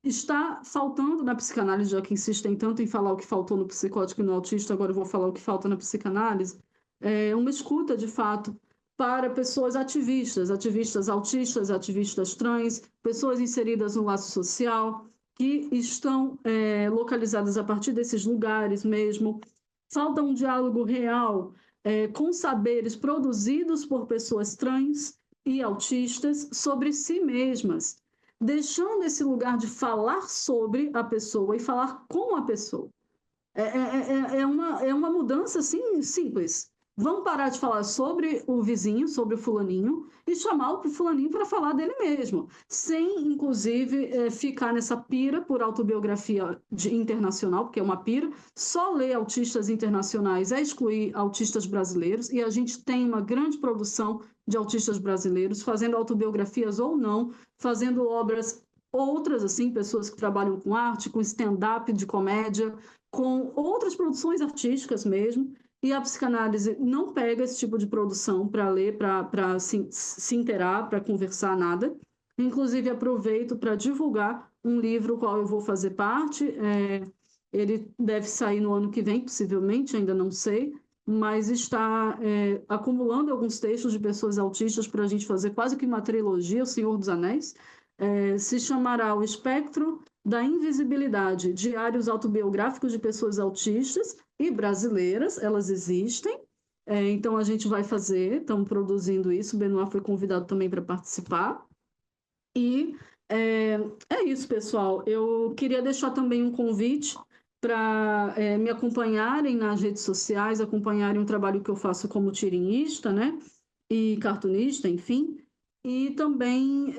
está faltando na psicanálise, já que insistem tanto em falar o que faltou no psicótico e no autista, agora eu vou falar o que falta na psicanálise, uma escuta, de fato, para pessoas ativistas, ativistas autistas, ativistas trans, pessoas inseridas no laço social, que estão localizadas a partir desses lugares mesmo. Falta um diálogo real com saberes produzidos por pessoas trans e autistas sobre si mesmas, deixando esse lugar de falar sobre a pessoa e falar com a pessoa. É uma mudança assim, simples. Vamos parar de falar sobre o vizinho, sobre o fulaninho, e chamar o fulaninho para falar dele mesmo, sem, inclusive, ficar nessa pira por autobiografia internacional, porque é uma pira. Só ler autistas internacionais é excluir autistas brasileiros, e a gente tem uma grande produção de autistas brasileiros, fazendo autobiografias ou não, fazendo obras outras, assim, pessoas que trabalham com arte, com stand-up de comédia, com outras produções artísticas mesmo, e a psicanálise não pega esse tipo de produção para ler, para se inteirar, para conversar, nada. Inclusive, aproveito para divulgar um livro qual eu vou fazer parte. Ele deve sair no ano que vem, possivelmente, ainda não sei, mas está acumulando alguns textos de pessoas autistas para a gente fazer quase que uma trilogia, O Senhor dos Anéis. Se chamará O Espectro da Invisibilidade, diários autobiográficos de pessoas autistas e brasileiras, elas existem. Então a gente vai fazer, estamos produzindo isso, o Benoit foi convidado também para participar. E é isso, pessoal. Eu queria deixar também um convite para me acompanharem nas redes sociais, acompanharem o trabalho que eu faço como tirinista, né? E cartunista, enfim. E também,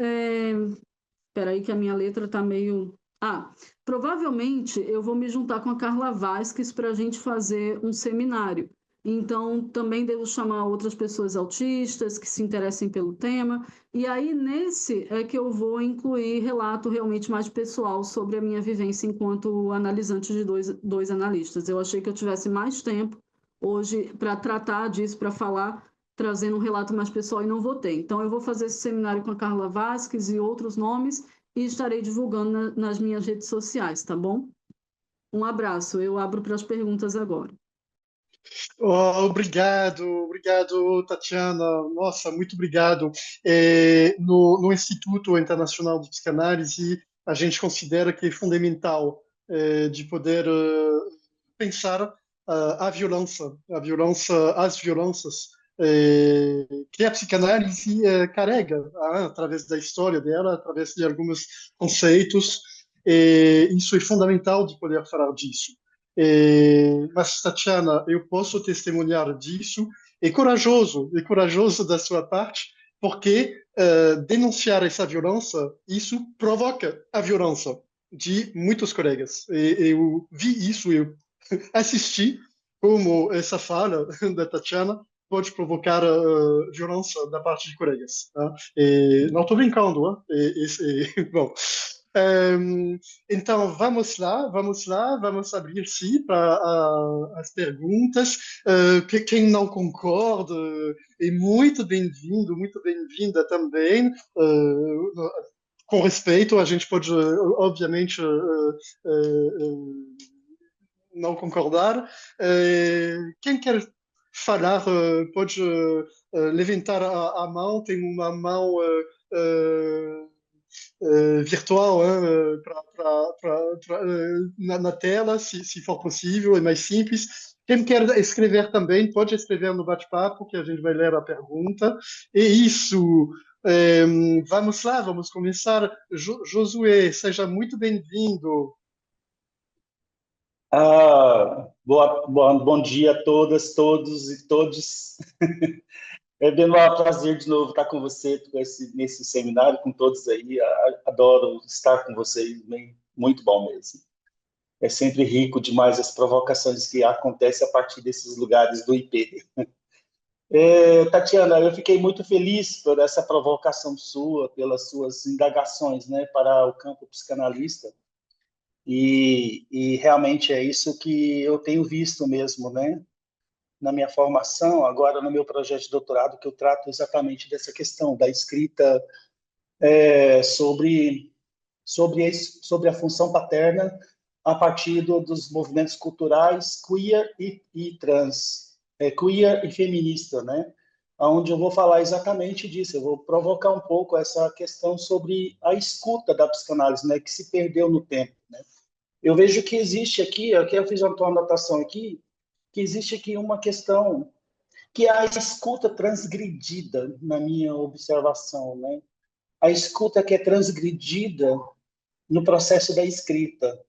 espera aí que a minha letra está meio Ah, provavelmente eu vou me juntar com a Carla Vasques para a gente fazer um seminário. Então, também devo chamar outras pessoas autistas que se interessem pelo tema. E aí, nesse é que eu vou incluir relato realmente mais pessoal sobre a minha vivência enquanto analisante de dois analistas. Eu achei que eu tivesse mais tempo hoje para tratar disso, para falar, trazendo um relato mais pessoal e não vou ter. Então, eu vou fazer esse seminário com a Carla Vasques e outros nomes e estarei divulgando nas minhas redes sociais, tá bom? Um abraço, eu abro para as perguntas agora. Oh, obrigado, Tatiana. Nossa, muito obrigado. No Instituto Internacional de Psicanálise, a gente considera que é fundamental de poder pensar as violências que a psicanálise carrega através da história dela, através de alguns conceitos. Isso é fundamental de poder falar disso. Mas, Tatiana, eu posso testemunhar disso. É corajoso da sua parte, porque denunciar essa violência, isso provoca a violência de muitos colegas. Eu vi isso, eu assisti como essa fala da Tatiana pode provocar violência da parte de colegas. Tá? Não estou brincando, bom. Então, vamos abrir sim para as perguntas. Quem não concorda é muito bem-vinda também. Com respeito, a gente pode, obviamente, não concordar. Quem quer falar pode levantar a mão, tem uma mão virtual na tela, se for possível, é mais simples. Quem quer escrever também, pode escrever no bate-papo, que a gente vai ler a pergunta. E isso, vamos lá, vamos começar. Josué, seja muito bem-vindo. Bom dia a todas, todos e todes. É bem um prazer de novo estar com você nesse seminário, com todos aí. Adoro estar com vocês, muito bom mesmo. É sempre rico demais as provocações que acontecem a partir desses lugares do IP. Tatiana, eu fiquei muito feliz por essa provocação sua, pelas suas indagações, né, para o campo psicanalista. E realmente é isso que eu tenho visto mesmo, né? Na minha formação, agora no meu projeto de doutorado, que eu trato exatamente dessa questão da escrita sobre a função paterna a partir dos movimentos culturais queer e trans, queer e feminista, né? Onde eu vou falar exatamente disso, eu vou provocar um pouco essa questão sobre a escuta da psicanálise, né? Que se perdeu no tempo, né? Eu vejo que existe aqui eu fiz uma anotação aqui, que existe aqui uma questão que é a escuta transgredida, na minha observação, né? A escuta que é transgredida no processo da escrita.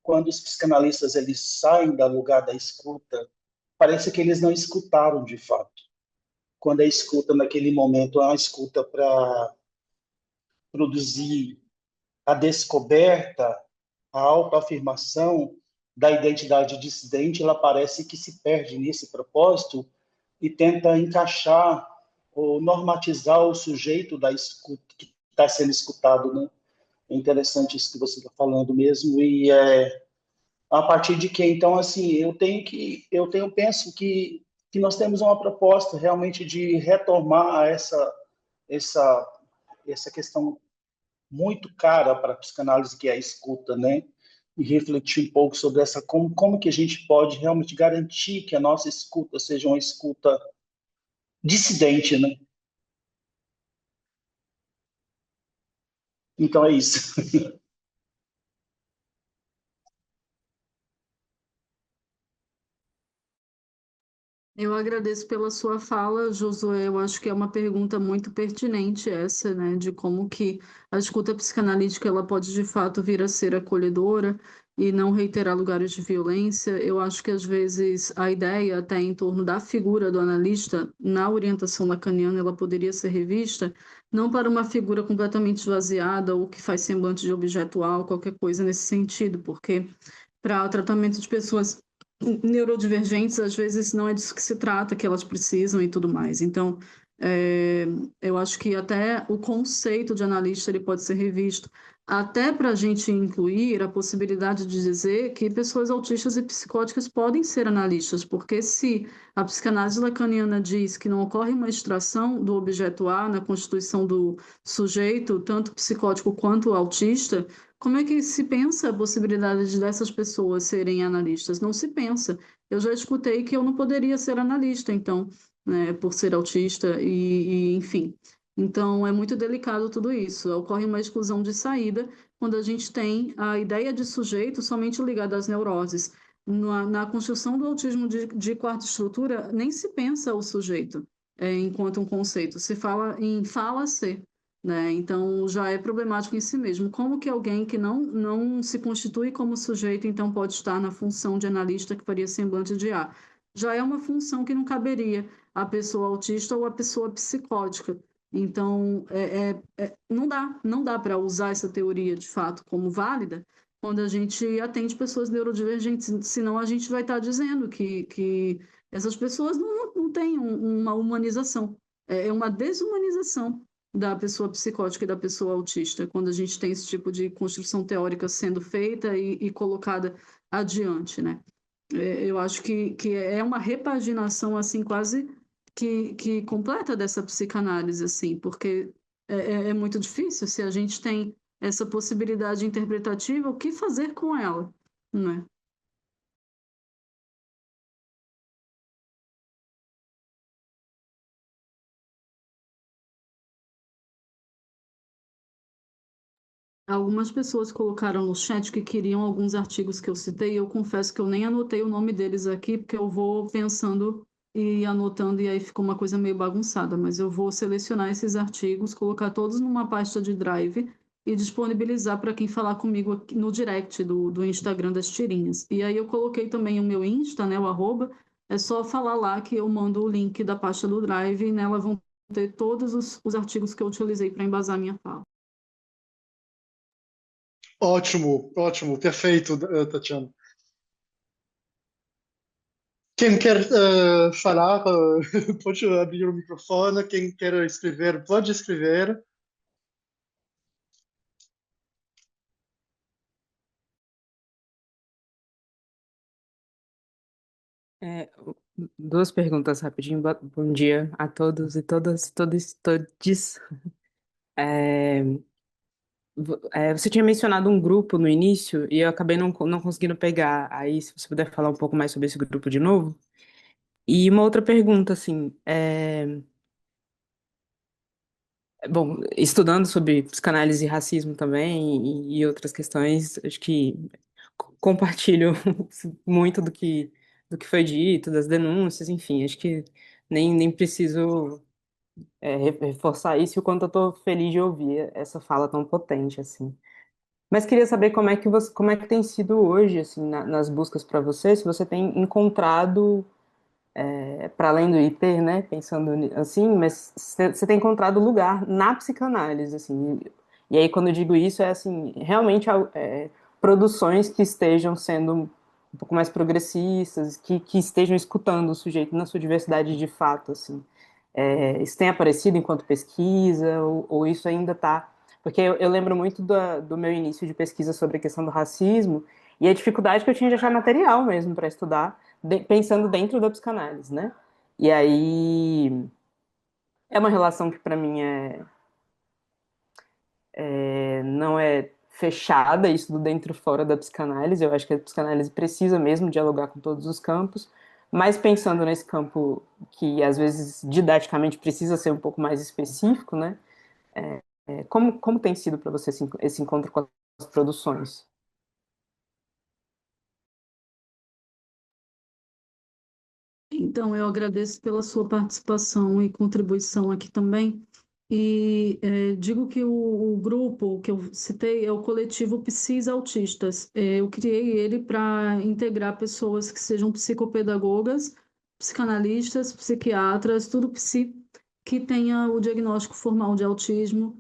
Quando os psicanalistas eles saem do lugar da escuta, parece que eles não escutaram de fato. Quando a escuta naquele momento é uma escuta para produzir a descoberta, a autoafirmação da identidade dissidente, ela parece que se perde nesse propósito e tenta encaixar ou normatizar o sujeito da escuta, que está sendo escutado, né? É interessante isso que você está falando mesmo, e a partir de que, então, assim, penso que nós temos uma proposta realmente de retomar essa, essa questão muito cara para a psicanálise, que é a escuta, né? E refletir um pouco sobre como que a gente pode realmente garantir que a nossa escuta seja uma escuta dissidente, né? Então é isso. Eu agradeço pela sua fala, Josué. Eu acho que é uma pergunta muito pertinente essa, né, de como que a escuta psicanalítica ela pode de fato vir a ser acolhedora e não reiterar lugares de violência. Eu acho que, às vezes, a ideia até em torno da figura do analista, na orientação lacaniana, ela poderia ser revista, não para uma figura completamente esvaziada ou que faz semblante de objetual, qualquer coisa nesse sentido, porque para o tratamento de pessoas neurodivergentes, às vezes não é disso que se trata, que elas precisam e tudo mais. Então, é, eu acho que até o conceito de analista ele pode ser revisto, até para a gente incluir a possibilidade de dizer que pessoas autistas e psicóticas podem ser analistas, porque se a psicanálise lacaniana diz que não ocorre uma extração do objeto A na constituição do sujeito, tanto psicótico quanto autista, como é que se pensa a possibilidade de dessas pessoas serem analistas? Não se pensa. Eu já escutei que eu não poderia ser analista, então, né, por ser autista enfim. Então, é muito delicado tudo isso. Ocorre uma exclusão de saída quando a gente tem a ideia de sujeito somente ligada às neuroses. Na construção do autismo de quarta estrutura, nem se pensa o sujeito, enquanto um conceito. Se fala em fala-se, né? Então, já é problemático em si mesmo. Como que alguém que não se constitui como sujeito, então pode estar na função de analista que faria semblante de A? Já é uma função que não caberia à pessoa autista ou à pessoa psicótica. Então, não dá para usar essa teoria de fato como válida quando a gente atende pessoas neurodivergentes, senão a gente vai estar dizendo que essas pessoas não têm uma humanização, é uma desumanização da pessoa psicótica e da pessoa autista, quando a gente tem esse tipo de construção teórica sendo feita e colocada adiante, né? Eu acho que é uma repaginação, assim, quase que completa dessa psicanálise, assim, porque é muito difícil. Se a gente tem essa possibilidade interpretativa, o que fazer com ela, né? Algumas pessoas colocaram no chat que queriam alguns artigos que eu citei, e eu confesso que eu nem anotei o nome deles aqui, porque eu vou pensando e anotando, e aí ficou uma coisa meio bagunçada, mas eu vou selecionar esses artigos, colocar todos numa pasta de Drive e disponibilizar para quem falar comigo aqui no direct do Instagram das tirinhas. E aí eu coloquei também o meu Insta, né, o arroba, é só falar lá que eu mando o link da pasta do Drive e nela vão ter todos os artigos que eu utilizei para embasar minha fala. Ótimo, ótimo, perfeito, Tatiana. Quem quer falar, pode abrir o microfone. Quem quer escrever, pode escrever. É, duas perguntas rapidinho. Bom dia a todos e todas, todos, todes. É, você tinha mencionado um grupo no início e eu acabei não conseguindo pegar. Aí, se você puder falar um pouco mais sobre esse grupo de novo. E uma outra pergunta, assim, bom, estudando sobre psicanálise e racismo também e outras questões, acho que compartilho muito do que foi dito, das denúncias, enfim, acho que nem preciso reforçar isso e o quanto eu tô feliz de ouvir essa fala tão potente, assim. Mas queria saber como é que tem sido hoje, assim, nas buscas para você, se você tem encontrado, para além do IP, né, pensando assim, mas você tem encontrado lugar na psicanálise, assim. E aí, quando eu digo isso, é assim, realmente produções que estejam sendo um pouco mais progressistas, que estejam escutando o sujeito na sua diversidade de fato, assim. Isso tem aparecido enquanto pesquisa, ou isso ainda está. Porque eu lembro muito do meu início de pesquisa sobre a questão do racismo e a dificuldade que eu tinha de achar material mesmo para estudar, pensando dentro da psicanálise, né? E aí é uma relação que para mim não é fechada, isso do dentro e fora da psicanálise. Eu acho que a psicanálise precisa mesmo dialogar com todos os campos, mas pensando nesse campo que às vezes didaticamente precisa ser um pouco mais específico, né? Como tem sido para você esse encontro com as produções? Então, eu agradeço pela sua participação e contribuição aqui também. E digo que o grupo que eu citei é o coletivo Psis Autistas. Eu criei ele para integrar pessoas que sejam psicopedagogas, psicanalistas, psiquiatras, tudo que tenha o diagnóstico formal de autismo,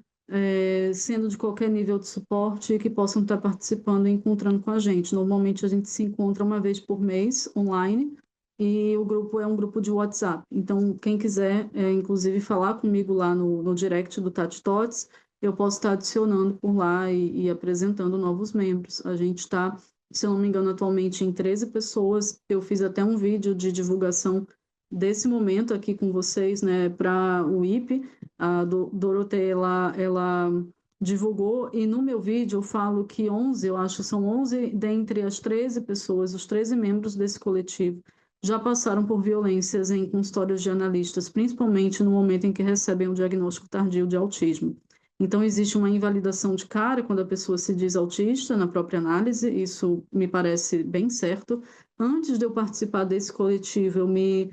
sendo de qualquer nível de suporte, e que possam estar participando e encontrando com a gente. Normalmente a gente se encontra uma vez por mês, online, e o grupo é um grupo de WhatsApp. Então, quem quiser, inclusive, falar comigo lá no direct do Tati Tots, eu posso estar adicionando por lá e apresentando novos membros. A gente está, se eu não me engano, atualmente em 13 pessoas. Eu fiz até um vídeo de divulgação desse momento aqui com vocês, né, para o IP. A Doroteia, ela divulgou, e no meu vídeo eu falo que 11, eu acho que são 11 dentre as 13 pessoas, os 13 membros desse coletivo, já passaram por violências em consultórios de analistas, principalmente no momento em que recebem o diagnóstico tardio de autismo. Então, existe uma invalidação de cara quando a pessoa se diz autista na própria análise, isso me parece bem certo. Antes de eu participar desse coletivo, eu me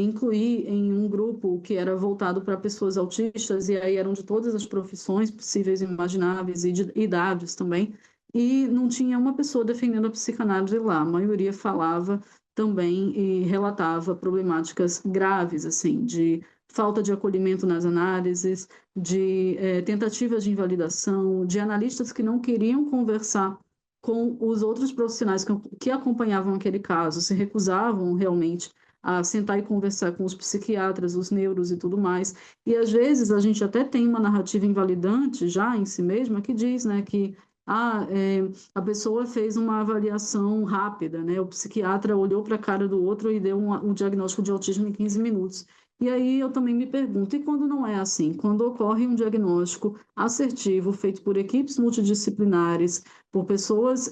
incluí em um grupo que era voltado para pessoas autistas, e aí eram de todas as profissões possíveis e imagináveis, e de idades também, e não tinha uma pessoa defendendo a psicanálise lá, a maioria falava também e relatava problemáticas graves, assim, de falta de acolhimento nas análises, de tentativas de invalidação, de analistas que não queriam conversar com os outros profissionais que acompanhavam aquele caso, se recusavam realmente a sentar e conversar com os psiquiatras, os neuros e tudo mais. E às vezes a gente até tem uma narrativa invalidante já em si mesma que diz, né, que a pessoa fez uma avaliação rápida, né? O psiquiatra olhou para a cara do outro e deu um diagnóstico de autismo em 15 minutos. E aí eu também me pergunto, e quando não é assim? Quando ocorre um diagnóstico assertivo, feito por equipes multidisciplinares, por pessoas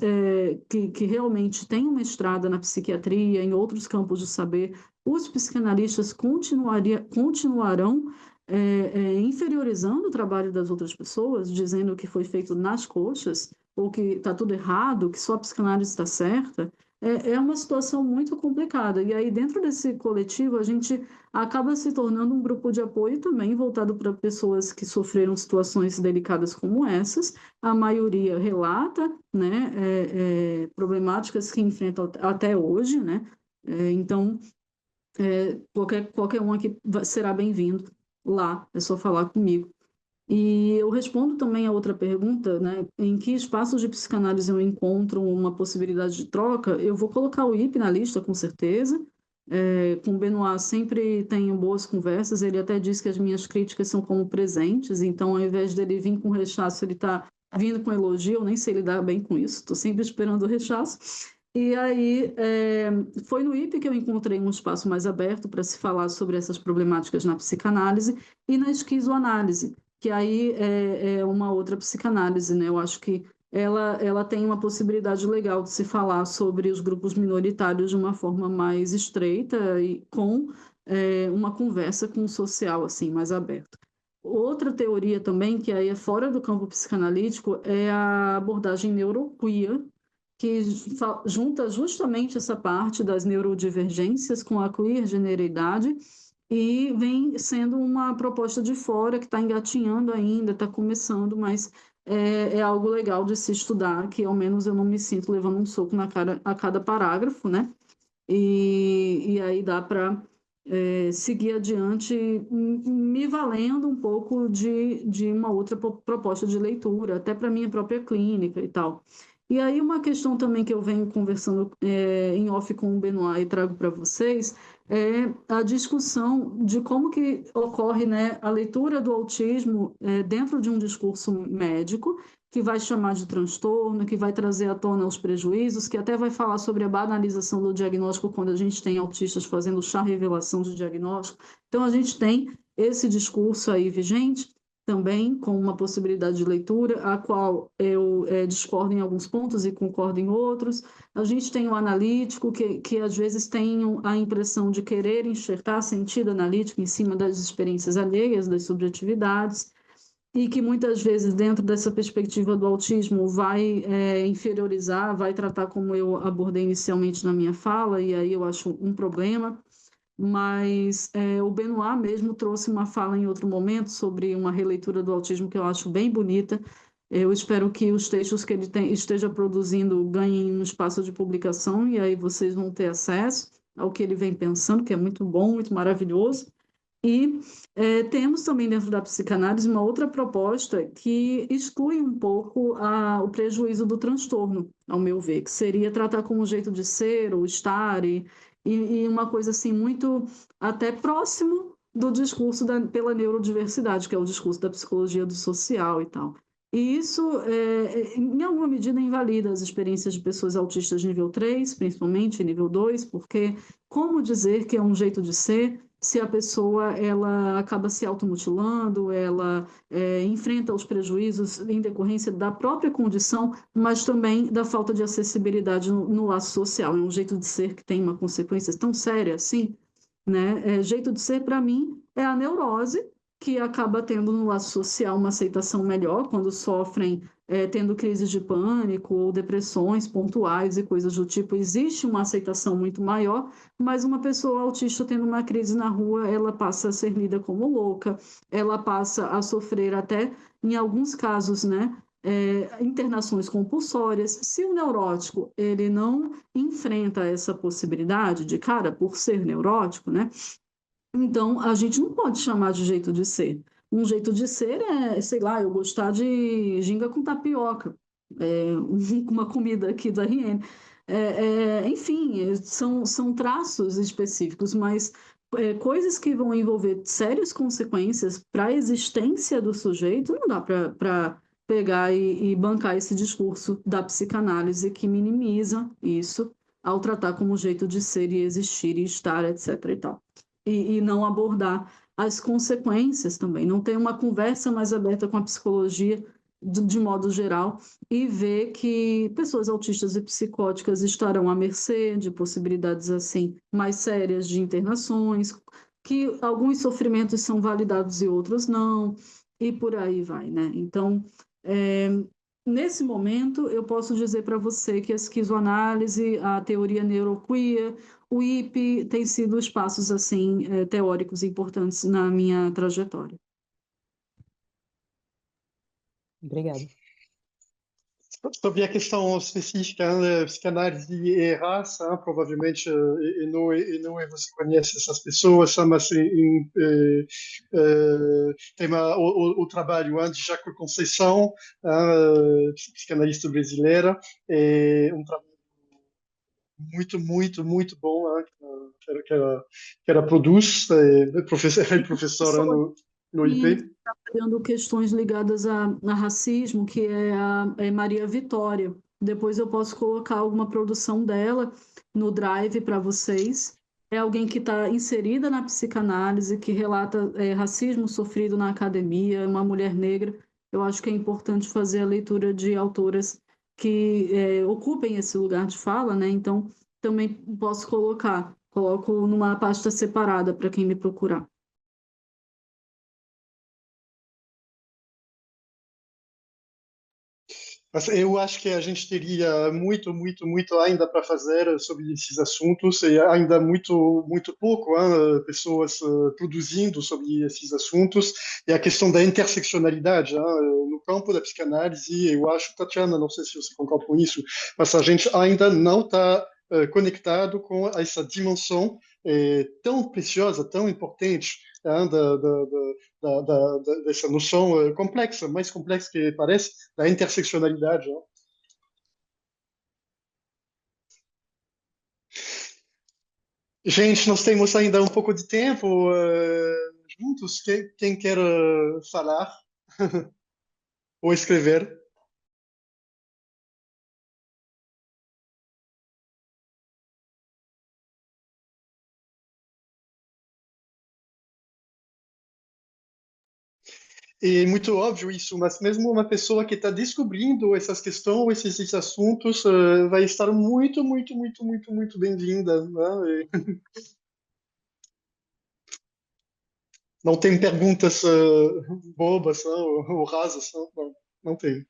que realmente têm uma estrada na psiquiatria, em outros campos de saber, os psicanalistas continuarão inferiorizando o trabalho das outras pessoas, dizendo que foi feito nas coxas, ou que está tudo errado, que só a psicanálise está certa, é uma situação muito complicada. E aí, dentro desse coletivo, a gente acaba se tornando um grupo de apoio também voltado para pessoas que sofreram situações delicadas como essas. A maioria relata, né, problemáticas que enfrentam até hoje, né? Então, qualquer um aqui será bem-vindo lá, é só falar comigo. E eu respondo também a outra pergunta, né? Em que espaços de psicanálise eu encontro uma possibilidade de troca? Eu vou colocar o IP na lista, com certeza. Com o Benoit sempre tenho boas conversas, ele até diz que as minhas críticas são como presentes, então ao invés dele vir com rechaço, ele está vindo com elogio, eu nem sei lidar bem com isso, estou sempre esperando o rechaço. E aí, foi no IP que eu encontrei um espaço mais aberto para se falar sobre essas problemáticas na psicanálise e na esquizoanálise, que aí é uma outra psicanálise, né? Eu acho que ela tem uma possibilidade legal de se falar sobre os grupos minoritários de uma forma mais estreita e com uma conversa com o social, assim, mais aberta. Outra teoria também, que aí é fora do campo psicanalítico, é a abordagem neuroqueer, que junta justamente essa parte das neurodivergências com a queergeneridade e vem sendo uma proposta de fora que está engatinhando ainda, está começando, mas é algo legal de se estudar, que ao menos eu não me sinto levando um soco na cara a cada parágrafo, né? E aí dá para seguir adiante, me valendo um pouco de uma outra proposta de leitura, até para a minha própria clínica e tal. E aí uma questão também que eu venho conversando em off com o Benoit e trago para vocês é a discussão de como que ocorre, né, a leitura do autismo dentro de um discurso médico, que vai chamar de transtorno, que vai trazer à tona os prejuízos, que até vai falar sobre a banalização do diagnóstico quando a gente tem autistas fazendo chá revelação de diagnóstico. Então, a gente tem esse discurso aí vigente, também com uma possibilidade de leitura, a qual eu discordo em alguns pontos e concordo em outros. A gente tem o analítico, que às vezes tem a impressão de querer enxertar sentido analítico em cima das experiências alheias, das subjetividades, e que muitas vezes, dentro dessa perspectiva do autismo, vai inferiorizar, vai tratar como eu abordei inicialmente na minha fala, e aí eu acho um problema. mas o Benoit mesmo trouxe uma fala em outro momento sobre uma releitura do autismo que eu acho bem bonita. Eu espero que os textos que ele esteja produzindo ganhem um espaço de publicação e aí vocês vão ter acesso ao que ele vem pensando, que é muito bom, muito maravilhoso. E temos também dentro da psicanálise uma outra proposta que exclui um pouco o prejuízo do transtorno, ao meu ver, que seria tratar como um jeito de ser ou estar e uma coisa assim muito até próximo do discurso pela neurodiversidade, que é o discurso da psicologia do social e tal. E isso, em alguma medida, invalida as experiências de pessoas autistas nível 3, principalmente nível 2, porque como dizer que é um jeito de ser se a pessoa ela acaba se automutilando, ela enfrenta os prejuízos em decorrência da própria condição, mas também da falta de acessibilidade no laço social. É um jeito de ser que tem uma consequência tão séria assim, né? Jeito de ser, para mim, é a neurose, que acaba tendo no laço social uma aceitação melhor quando sofrem, tendo crises de pânico ou depressões pontuais e coisas do tipo. Existe uma aceitação muito maior, mas uma pessoa autista tendo uma crise na rua, ela passa a ser lida como louca, ela passa a sofrer até, em alguns casos, né? Internações compulsórias. Se o neurótico ele não enfrenta essa possibilidade de cara por ser neurótico, né? Então, a gente não pode chamar de jeito de ser. Um jeito de ser é, sei lá, eu gostar de ginga com tapioca, uma comida aqui da RN. Enfim, são traços específicos, mas coisas que vão envolver sérias consequências para a existência do sujeito, não dá para pegar e bancar esse discurso da psicanálise que minimiza isso ao tratar como jeito de ser e existir e estar, etc. e tal e não abordar as consequências também, não ter uma conversa mais aberta com a psicologia de modo geral e ver que pessoas autistas e psicóticas estarão à mercê de possibilidades assim mais sérias de internações, que alguns sofrimentos são validados e outros não, e por aí vai, né? Então, é, nesse momento, eu posso dizer para você que a esquizoanálise, a teoria neuroqueer, o IP tem sido espaços assim teóricos importantes na minha trajetória. Obrigado. Sobre a questão específica, né, psicanálise e raça, provavelmente e não você conhece essas pessoas, mas tem o trabalho de Jaco Conceição, psicanalista brasileira, um trabalho muito, muito, muito bom que ela produz, é professora no E IP. trabalhando questões ligadas a racismo, que é a Maria Vitória. Depois eu posso colocar alguma produção dela no Drive para vocês. É alguém que está inserida na psicanálise, que relata racismo sofrido na academia, é uma mulher negra. Eu acho que é importante fazer a leitura de autoras que ocupem esse lugar de fala, né? Então, também posso coloco numa pasta separada para quem me procurar. Mas eu acho que a gente teria muito, muito, muito ainda para fazer sobre esses assuntos e ainda muito, muito pouco, pessoas produzindo sobre esses assuntos. E a questão da interseccionalidade, no campo da psicanálise, eu acho, Tatiana, não sei se você concorda com isso, mas a gente ainda não está conectado com essa dimensão tão preciosa, tão importante, dessa noção complexa, mais complexa que parece, da interseccionalidade. Né? Gente, nós temos ainda um pouco de tempo juntos. Quem quer falar ou escrever? É muito óbvio isso, mas mesmo uma pessoa que está descobrindo essas questões, esses assuntos, vai estar muito, muito, muito, muito, muito bem-vinda. Né? Não tem perguntas bobas ou rasas, não tem.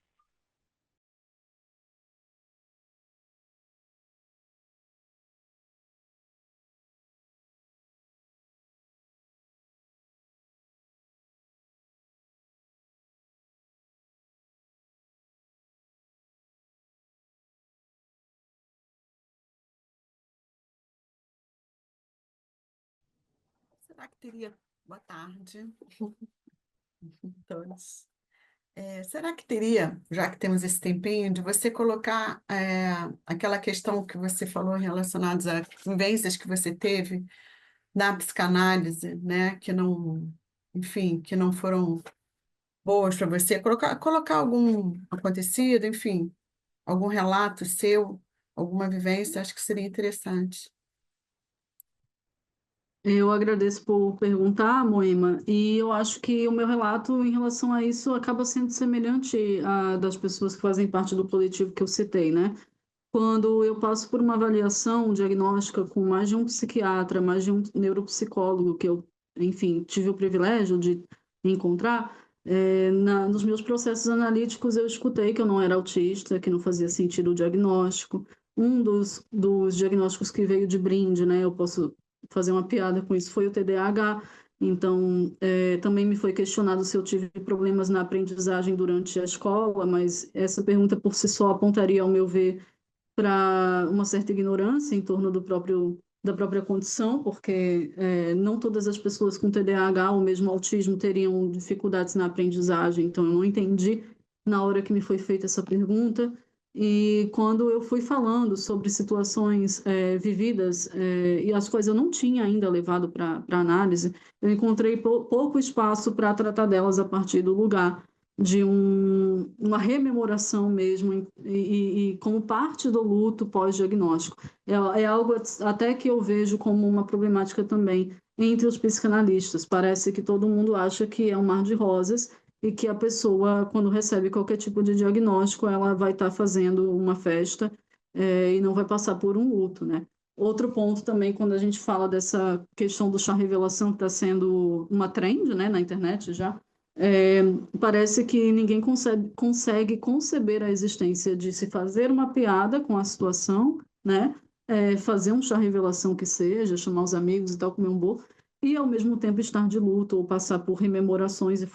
Será que teria. Boa tarde, todos. Será que teria, já que temos esse tempinho, de você colocar aquela questão que você falou relacionada a vivências que você teve na psicanálise, né? Que não, enfim, que não foram boas para você, colocar algum acontecido, enfim, algum relato seu, alguma vivência, acho que seria interessante. Eu agradeço por perguntar, Moema, e eu acho que o meu relato em relação a isso acaba sendo semelhante à das pessoas que fazem parte do coletivo que eu citei, né? Quando eu passo por uma avaliação diagnóstica com mais de um psiquiatra, mais de um neuropsicólogo, que eu, enfim, tive o privilégio de encontrar, nos meus processos analíticos eu escutei que eu não era autista, que não fazia sentido o diagnóstico. Um dos diagnósticos que veio de brinde, né, eu posso fazer uma piada com isso, foi o TDAH. Então, também me foi questionado se eu tive problemas na aprendizagem durante a escola, mas essa pergunta por si só apontaria, ao meu ver, para uma certa ignorância em torno da própria condição, porque não todas as pessoas com TDAH ou mesmo autismo teriam dificuldades na aprendizagem, então eu não entendi na hora que me foi feita essa pergunta. E quando eu fui falando sobre situações vividas e as quais eu não tinha ainda levado para análise, eu encontrei pouco espaço para tratar delas a partir do lugar de uma rememoração mesmo, e como parte do luto pós-diagnóstico. É algo até que eu vejo como uma problemática também entre os psicanalistas. Parece que todo mundo acha que é um mar de rosas e que a pessoa, quando recebe qualquer tipo de diagnóstico, ela vai estar fazendo uma festa, e não vai passar por um luto, né? Outro ponto também, quando a gente fala dessa questão do chá revelação, que está sendo uma trend, né, na internet já, é, parece que ninguém consegue conceber a existência de se fazer uma piada com a situação, né? Fazer um chá revelação que seja, chamar os amigos e tal, comer um bolo, e ao mesmo tempo estar de luto ou passar por rememorações e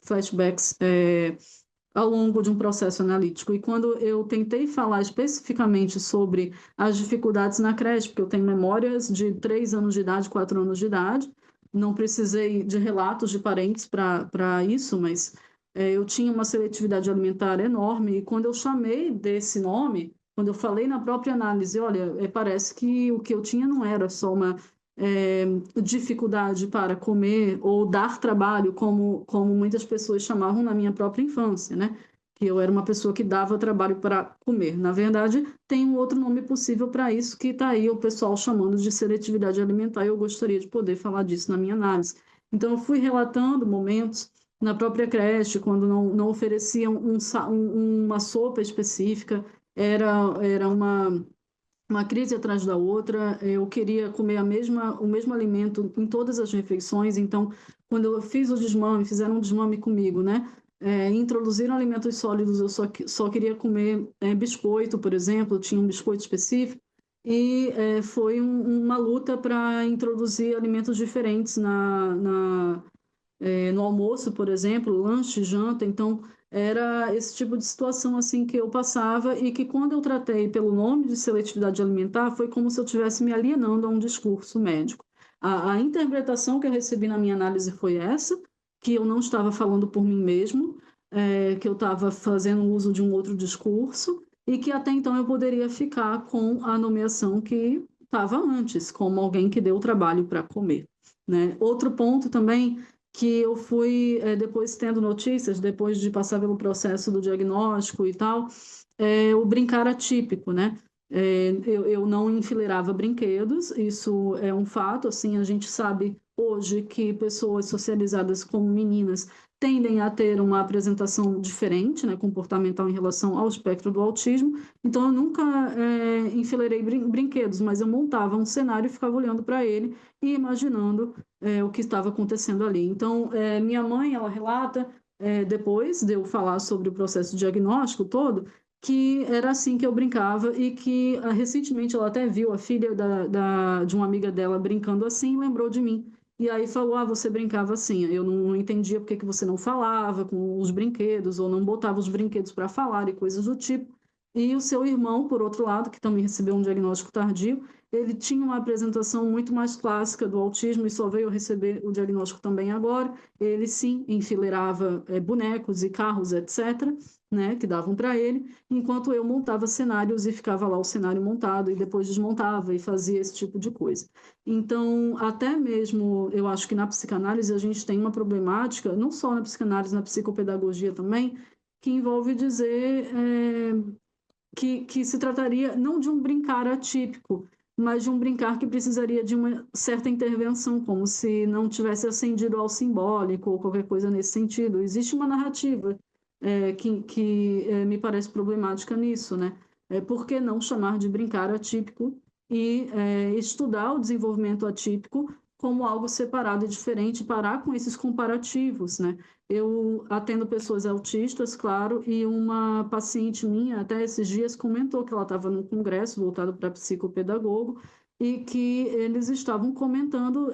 flashbacks ao longo de um processo analítico. E quando eu tentei falar especificamente sobre as dificuldades na creche, porque eu tenho memórias de 3 anos de idade, 4 anos de idade, não precisei de relatos de parentes para isso, mas eu tinha uma seletividade alimentar enorme, e quando eu chamei desse nome, quando eu falei na própria análise, olha, parece que o que eu tinha não era só uma é, dificuldade para comer ou dar trabalho, como muitas pessoas chamavam na minha própria infância, né? Que eu era uma pessoa que dava trabalho para comer. Na verdade, tem um outro nome possível para isso, que está aí o pessoal chamando de seletividade alimentar, e eu gostaria de poder falar disso na minha análise. Então, eu fui relatando momentos na própria creche, quando não ofereciam uma sopa específica, era uma crise atrás da outra. Eu queria comer o mesmo alimento em todas as refeições. Então, quando eu fiz o desmame, fizeram um desmame comigo, né? Introduziram alimentos sólidos, eu só queria comer biscoito, por exemplo, tinha um biscoito específico. E foi uma luta para introduzir alimentos diferentes no almoço, por exemplo, lanche, janta. Então, era esse tipo de situação assim que eu passava, e que quando eu tratei pelo nome de seletividade alimentar, foi como se eu estivesse me alienando a um discurso médico. A interpretação que eu recebi na minha análise foi essa, que eu não estava falando por mim mesmo, que eu estava fazendo uso de um outro discurso, e que até então eu poderia ficar com a nomeação que estava antes, como alguém que deu o trabalho para comer, né? Outro ponto também que eu fui, depois tendo notícias, depois de passar pelo processo do diagnóstico e tal, o brincar atípico, né? Eu não enfileirava brinquedos, isso é um fato, assim, a gente sabe hoje que pessoas socializadas como meninas tendem a ter uma apresentação diferente, né, comportamental, em relação ao espectro do autismo. Então, eu nunca enfileirei brinquedos, mas eu montava um cenário e ficava olhando para ele e imaginando o que estava acontecendo ali. Então, minha mãe, ela relata, depois de eu falar sobre o processo diagnóstico todo, que era assim que eu brincava, e que recentemente ela até viu a filha de uma amiga dela brincando assim e lembrou de mim. E aí falou, você brincava assim. Eu não entendia por que você não falava com os brinquedos, ou não botava os brinquedos para falar e coisas do tipo. E o seu irmão, por outro lado, que também recebeu um diagnóstico tardio, ele tinha uma apresentação muito mais clássica do autismo e só veio receber o diagnóstico também agora. Ele sim enfileirava bonecos e carros, etc., né, que davam para ele, enquanto eu montava cenários e ficava lá o cenário montado e depois desmontava e fazia esse tipo de coisa. Então, até mesmo, eu acho que na psicanálise a gente tem uma problemática, não só na psicanálise, na psicopedagogia também, que envolve dizer que se trataria não de um brincar atípico, mas de um brincar que precisaria de uma certa intervenção, como se não tivesse ascendido ao simbólico ou qualquer coisa nesse sentido. Existe uma narrativa que me parece problemática nisso, né? Por que não chamar de brincar atípico e estudar o desenvolvimento atípico como algo separado e diferente, parar com esses comparativos, né? Eu atendo pessoas autistas, claro, e uma paciente minha, até esses dias, comentou que ela estava num congresso voltado para psicopedagogo e que eles estavam comentando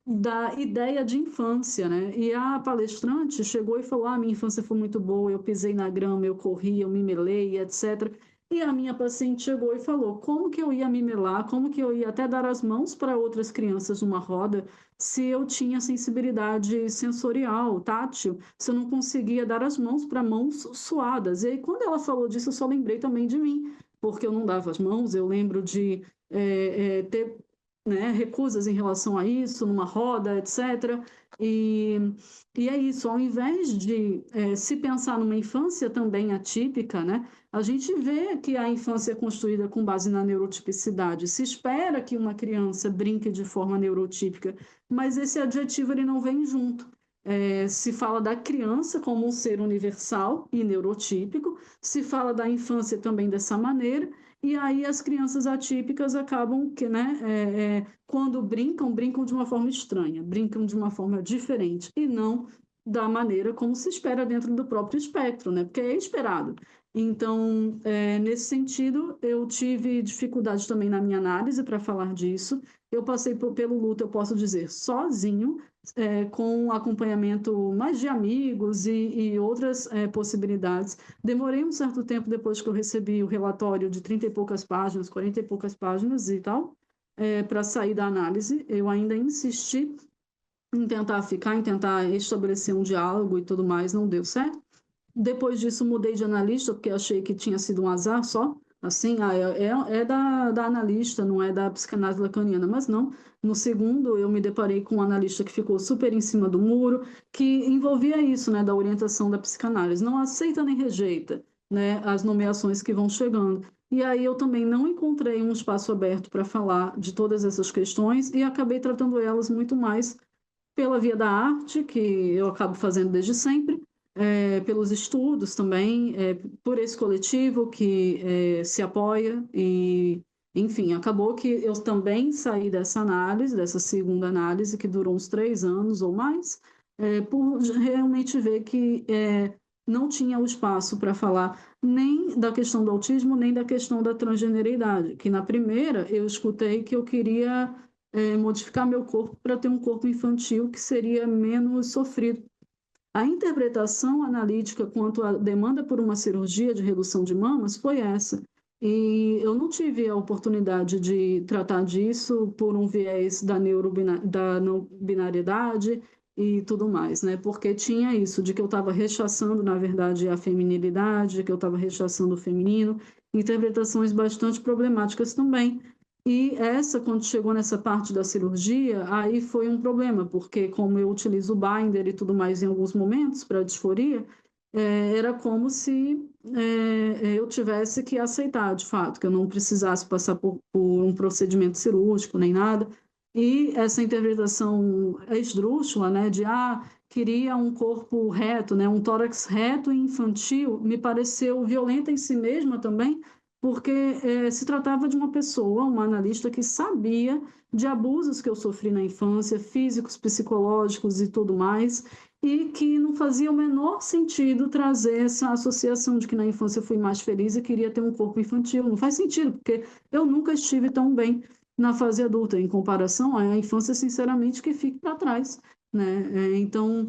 da ideia de infância, né? E a palestrante chegou e falou: minha infância foi muito boa, eu pisei na grama, eu corri, eu me melei, etc. E a minha paciente chegou e falou: como que eu ia me melar, como que eu ia até dar as mãos para outras crianças numa roda se eu tinha sensibilidade sensorial, tátil, se eu não conseguia dar as mãos para mãos suadas. E aí, quando ela falou disso, eu só lembrei também de mim, porque eu não dava as mãos, eu lembro de ter, né, recusas em relação a isso, numa roda, etc. E, e é isso, ao invés de se pensar numa infância também atípica, né, a gente vê que a infância é construída com base na neurotipicidade. Se espera que uma criança brinque de forma neurotípica, mas esse adjetivo ele não vem junto. Se fala da criança como um ser universal e neurotípico, se fala da infância também dessa maneira, e aí as crianças atípicas acabam que, né, quando brincam, brincam de uma forma estranha, brincam de uma forma diferente, e não da maneira como se espera dentro do próprio espectro, né? Porque é esperado. Então, nesse sentido, eu tive dificuldade também na minha análise para falar disso. Eu passei pelo luto, eu posso dizer, sozinho, com acompanhamento mais de amigos e outras possibilidades. Demorei um certo tempo depois que eu recebi o relatório de 30 e poucas páginas, 40 e poucas páginas e tal, para sair da análise. Eu ainda insisti em tentar ficar, em tentar estabelecer um diálogo e tudo mais, não deu certo. Depois disso, mudei de analista, porque achei que tinha sido um azar só. Assim, da analista, não é da psicanálise lacaniana. Mas não. No segundo, eu me deparei com um analista que ficou super em cima do muro, que envolvia isso, né, da orientação da psicanálise. Não aceita nem rejeita, né, as nomeações que vão chegando. E aí eu também não encontrei um espaço aberto para falar de todas essas questões e acabei tratando elas muito mais pela via da arte, que eu acabo fazendo desde sempre, pelos estudos também, por esse coletivo que se apoia e, enfim, acabou que eu também saí dessa análise, dessa segunda análise, que durou uns 3 anos ou mais, por realmente ver que não tinha o espaço para falar nem da questão do autismo, nem da questão da transgeneridade, que na primeira eu escutei que eu queria modificar meu corpo para ter um corpo infantil que seria menos sofrido. A interpretação analítica quanto à demanda por uma cirurgia de redução de mamas foi essa. E eu não tive a oportunidade de tratar disso por um viés da não binariedade e tudo mais, né? Porque tinha isso, de que eu estava rechaçando, na verdade, a feminilidade, de que eu estava rechaçando o feminino, interpretações bastante problemáticas também. E essa, quando chegou nessa parte da cirurgia, aí foi um problema, porque como eu utilizo o binder e tudo mais em alguns momentos para disforia, era como se eu tivesse que aceitar, de fato, que eu não precisasse passar por um procedimento cirúrgico nem nada. E essa interpretação esdrúxula, né, de queria um corpo reto, né, um tórax reto e infantil, me pareceu violenta em si mesma também, porque se tratava de uma pessoa, uma analista que sabia de abusos que eu sofri na infância, físicos, psicológicos e tudo mais, e que não fazia o menor sentido trazer essa associação de que na infância eu fui mais feliz e queria ter um corpo infantil. Não faz sentido, porque eu nunca estive tão bem na fase adulta, em comparação à infância, sinceramente, que fique para trás, né? Então,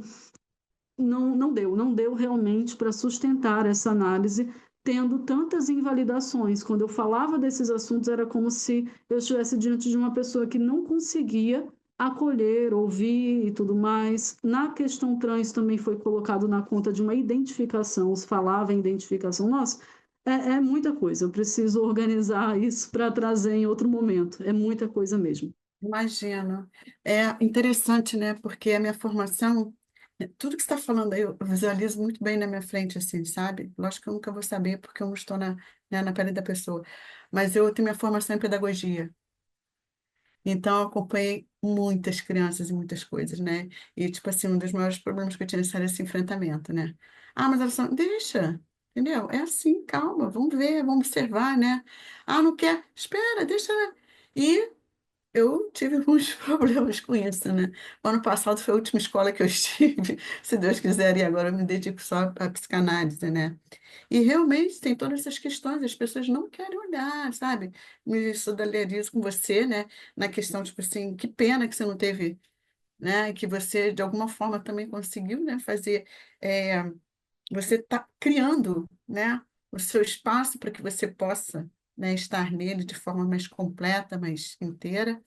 não deu realmente para sustentar essa análise tendo tantas invalidações. Quando eu falava desses assuntos, era como se eu estivesse diante de uma pessoa que não conseguia acolher, ouvir e tudo mais. Na questão trans também foi colocado na conta de uma identificação, se falava em identificação. Nossa, é muita coisa. Eu preciso organizar isso para trazer em outro momento. É muita coisa mesmo. Imagino. É interessante, né? Porque a minha formação, tudo que você está falando aí, eu visualizo muito bem na minha frente, assim, sabe? Lógico que eu nunca vou saber, porque eu não estou né, na pele da pessoa. Mas eu tenho minha formação em pedagogia. Então, eu acompanhei muitas crianças e muitas coisas, né? E, tipo assim, um dos maiores problemas que eu tinha era esse enfrentamento, né? Ah, mas elas são... Deixa, entendeu? É assim, calma, vamos ver, vamos observar, né? Ah, não quer? Espera, deixa... E eu tive muitos problemas com isso, né? O ano passado foi a última escola que eu estive, se Deus quiser, e agora eu me dedico só à psicanálise, né? E realmente tem todas essas questões, as pessoas não querem olhar, sabe? Me solidarizo com você, né? Na questão, tipo assim, que pena que você não teve, né? Que você, de alguma forma, também conseguiu, né? Fazer, é, você está criando, né? O seu espaço para que você possa, né? Estar nele de forma mais completa, mais inteira.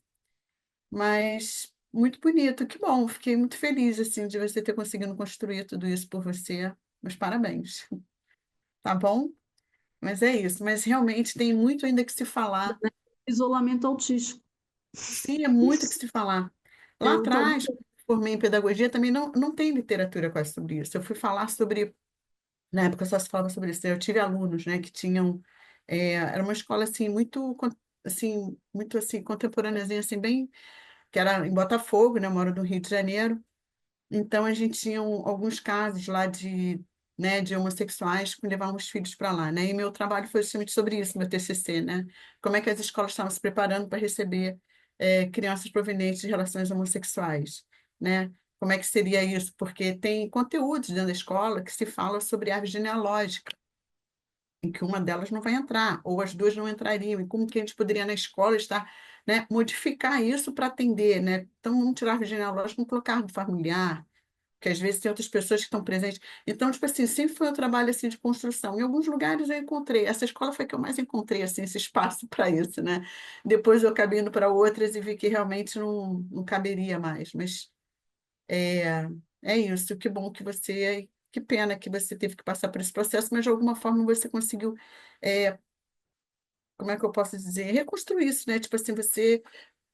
Mas muito bonito, que bom. Fiquei muito feliz assim de você ter conseguido construir tudo isso por você. Meus parabéns, tá bom? Mas é isso. Mas realmente tem muito ainda que se falar. Isolamento autístico. Sim, é muito que se falar. Lá Eu tô... atrás, quando eu formei em pedagogia, também não tem literatura quase sobre isso. Eu fui falar sobre, na época só se falava sobre isso. Eu tive alunos, né, que tinham, era uma escola assim muito, muito assim contemporâneazinha, assim bem, que era em Botafogo, né, eu moro no Rio de Janeiro. Então, a gente tinha alguns casos lá de homossexuais que levavam os filhos para lá, né? E meu trabalho foi justamente sobre isso, meu TCC, né? Como é que as escolas estavam se preparando para receber crianças provenientes de relações homossexuais, né? Como é que seria isso? Porque tem conteúdos dentro da escola que se fala sobre árvore genealógica, em que uma delas não vai entrar, ou as duas não entrariam, e como que a gente poderia na escola estar, né, modificar isso para atender, né? Então, não tirar a árvore genealógica, não colocar árvore familiar, que às vezes tem outras pessoas que estão presentes. Então, tipo assim, sempre foi um trabalho assim de construção. Em alguns lugares eu encontrei, essa escola foi que eu mais encontrei assim esse espaço para isso, né? Depois eu acabei indo para outras e vi que realmente não caberia mais. Mas é, é isso, que bom que você, que pena que você teve que passar por esse processo, mas de alguma forma você conseguiu, é, como é que eu posso dizer, reconstruir isso, né? Tipo assim, você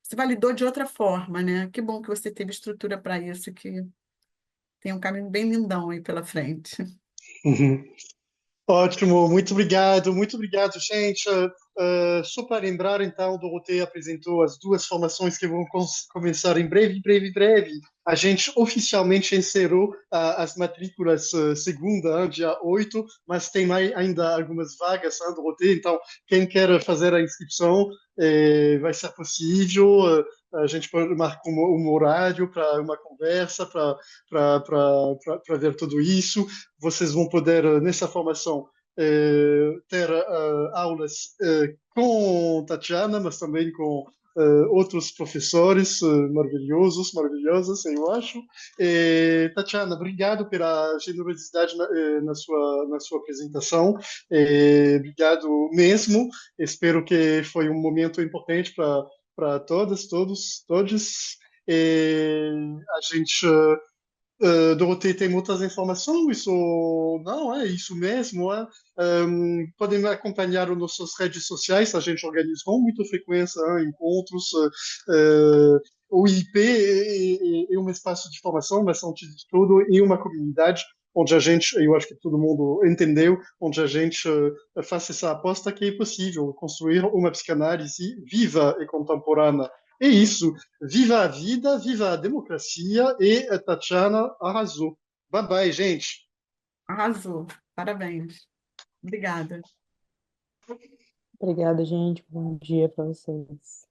se validou de outra forma, né? Que bom que você teve estrutura para isso, que tem um caminho bem lindão aí pela frente. Uhum. Ótimo, muito obrigado, gente. Só para lembrar, então, Doroteia apresentou as duas formações que vão começar em breve, breve, breve. A gente oficialmente encerrou as matrículas segunda, dia 8, mas tem ainda algumas vagas, Doroteia, então quem quer fazer a inscrição vai ser possível. A gente pode marcar um horário para uma conversa, para ver tudo isso. Vocês vão poder, nessa formação, ter aulas com Tatiana, mas também com outros professores maravilhosos, maravilhosas, eu acho. Tatiana, obrigado pela generosidade na sua apresentação. Obrigado mesmo. Espero que foi um momento importante para todas, todos. A gente Dorothée tem muitas informações, isso não é isso mesmo. Podem me acompanhar nas nossas redes sociais, a gente organiza com muita frequência encontros. O IP é um espaço de formação, mas antes de tudo, é uma comunidade onde a gente, eu acho que todo mundo entendeu, onde a gente faz essa aposta que é possível construir uma psicanálise viva e contemporânea. É isso. Viva a vida, viva a democracia e a Tatiana arrasou. Bye bye, gente. Arrasou. Parabéns. Obrigada. Obrigada, gente. Bom dia para vocês.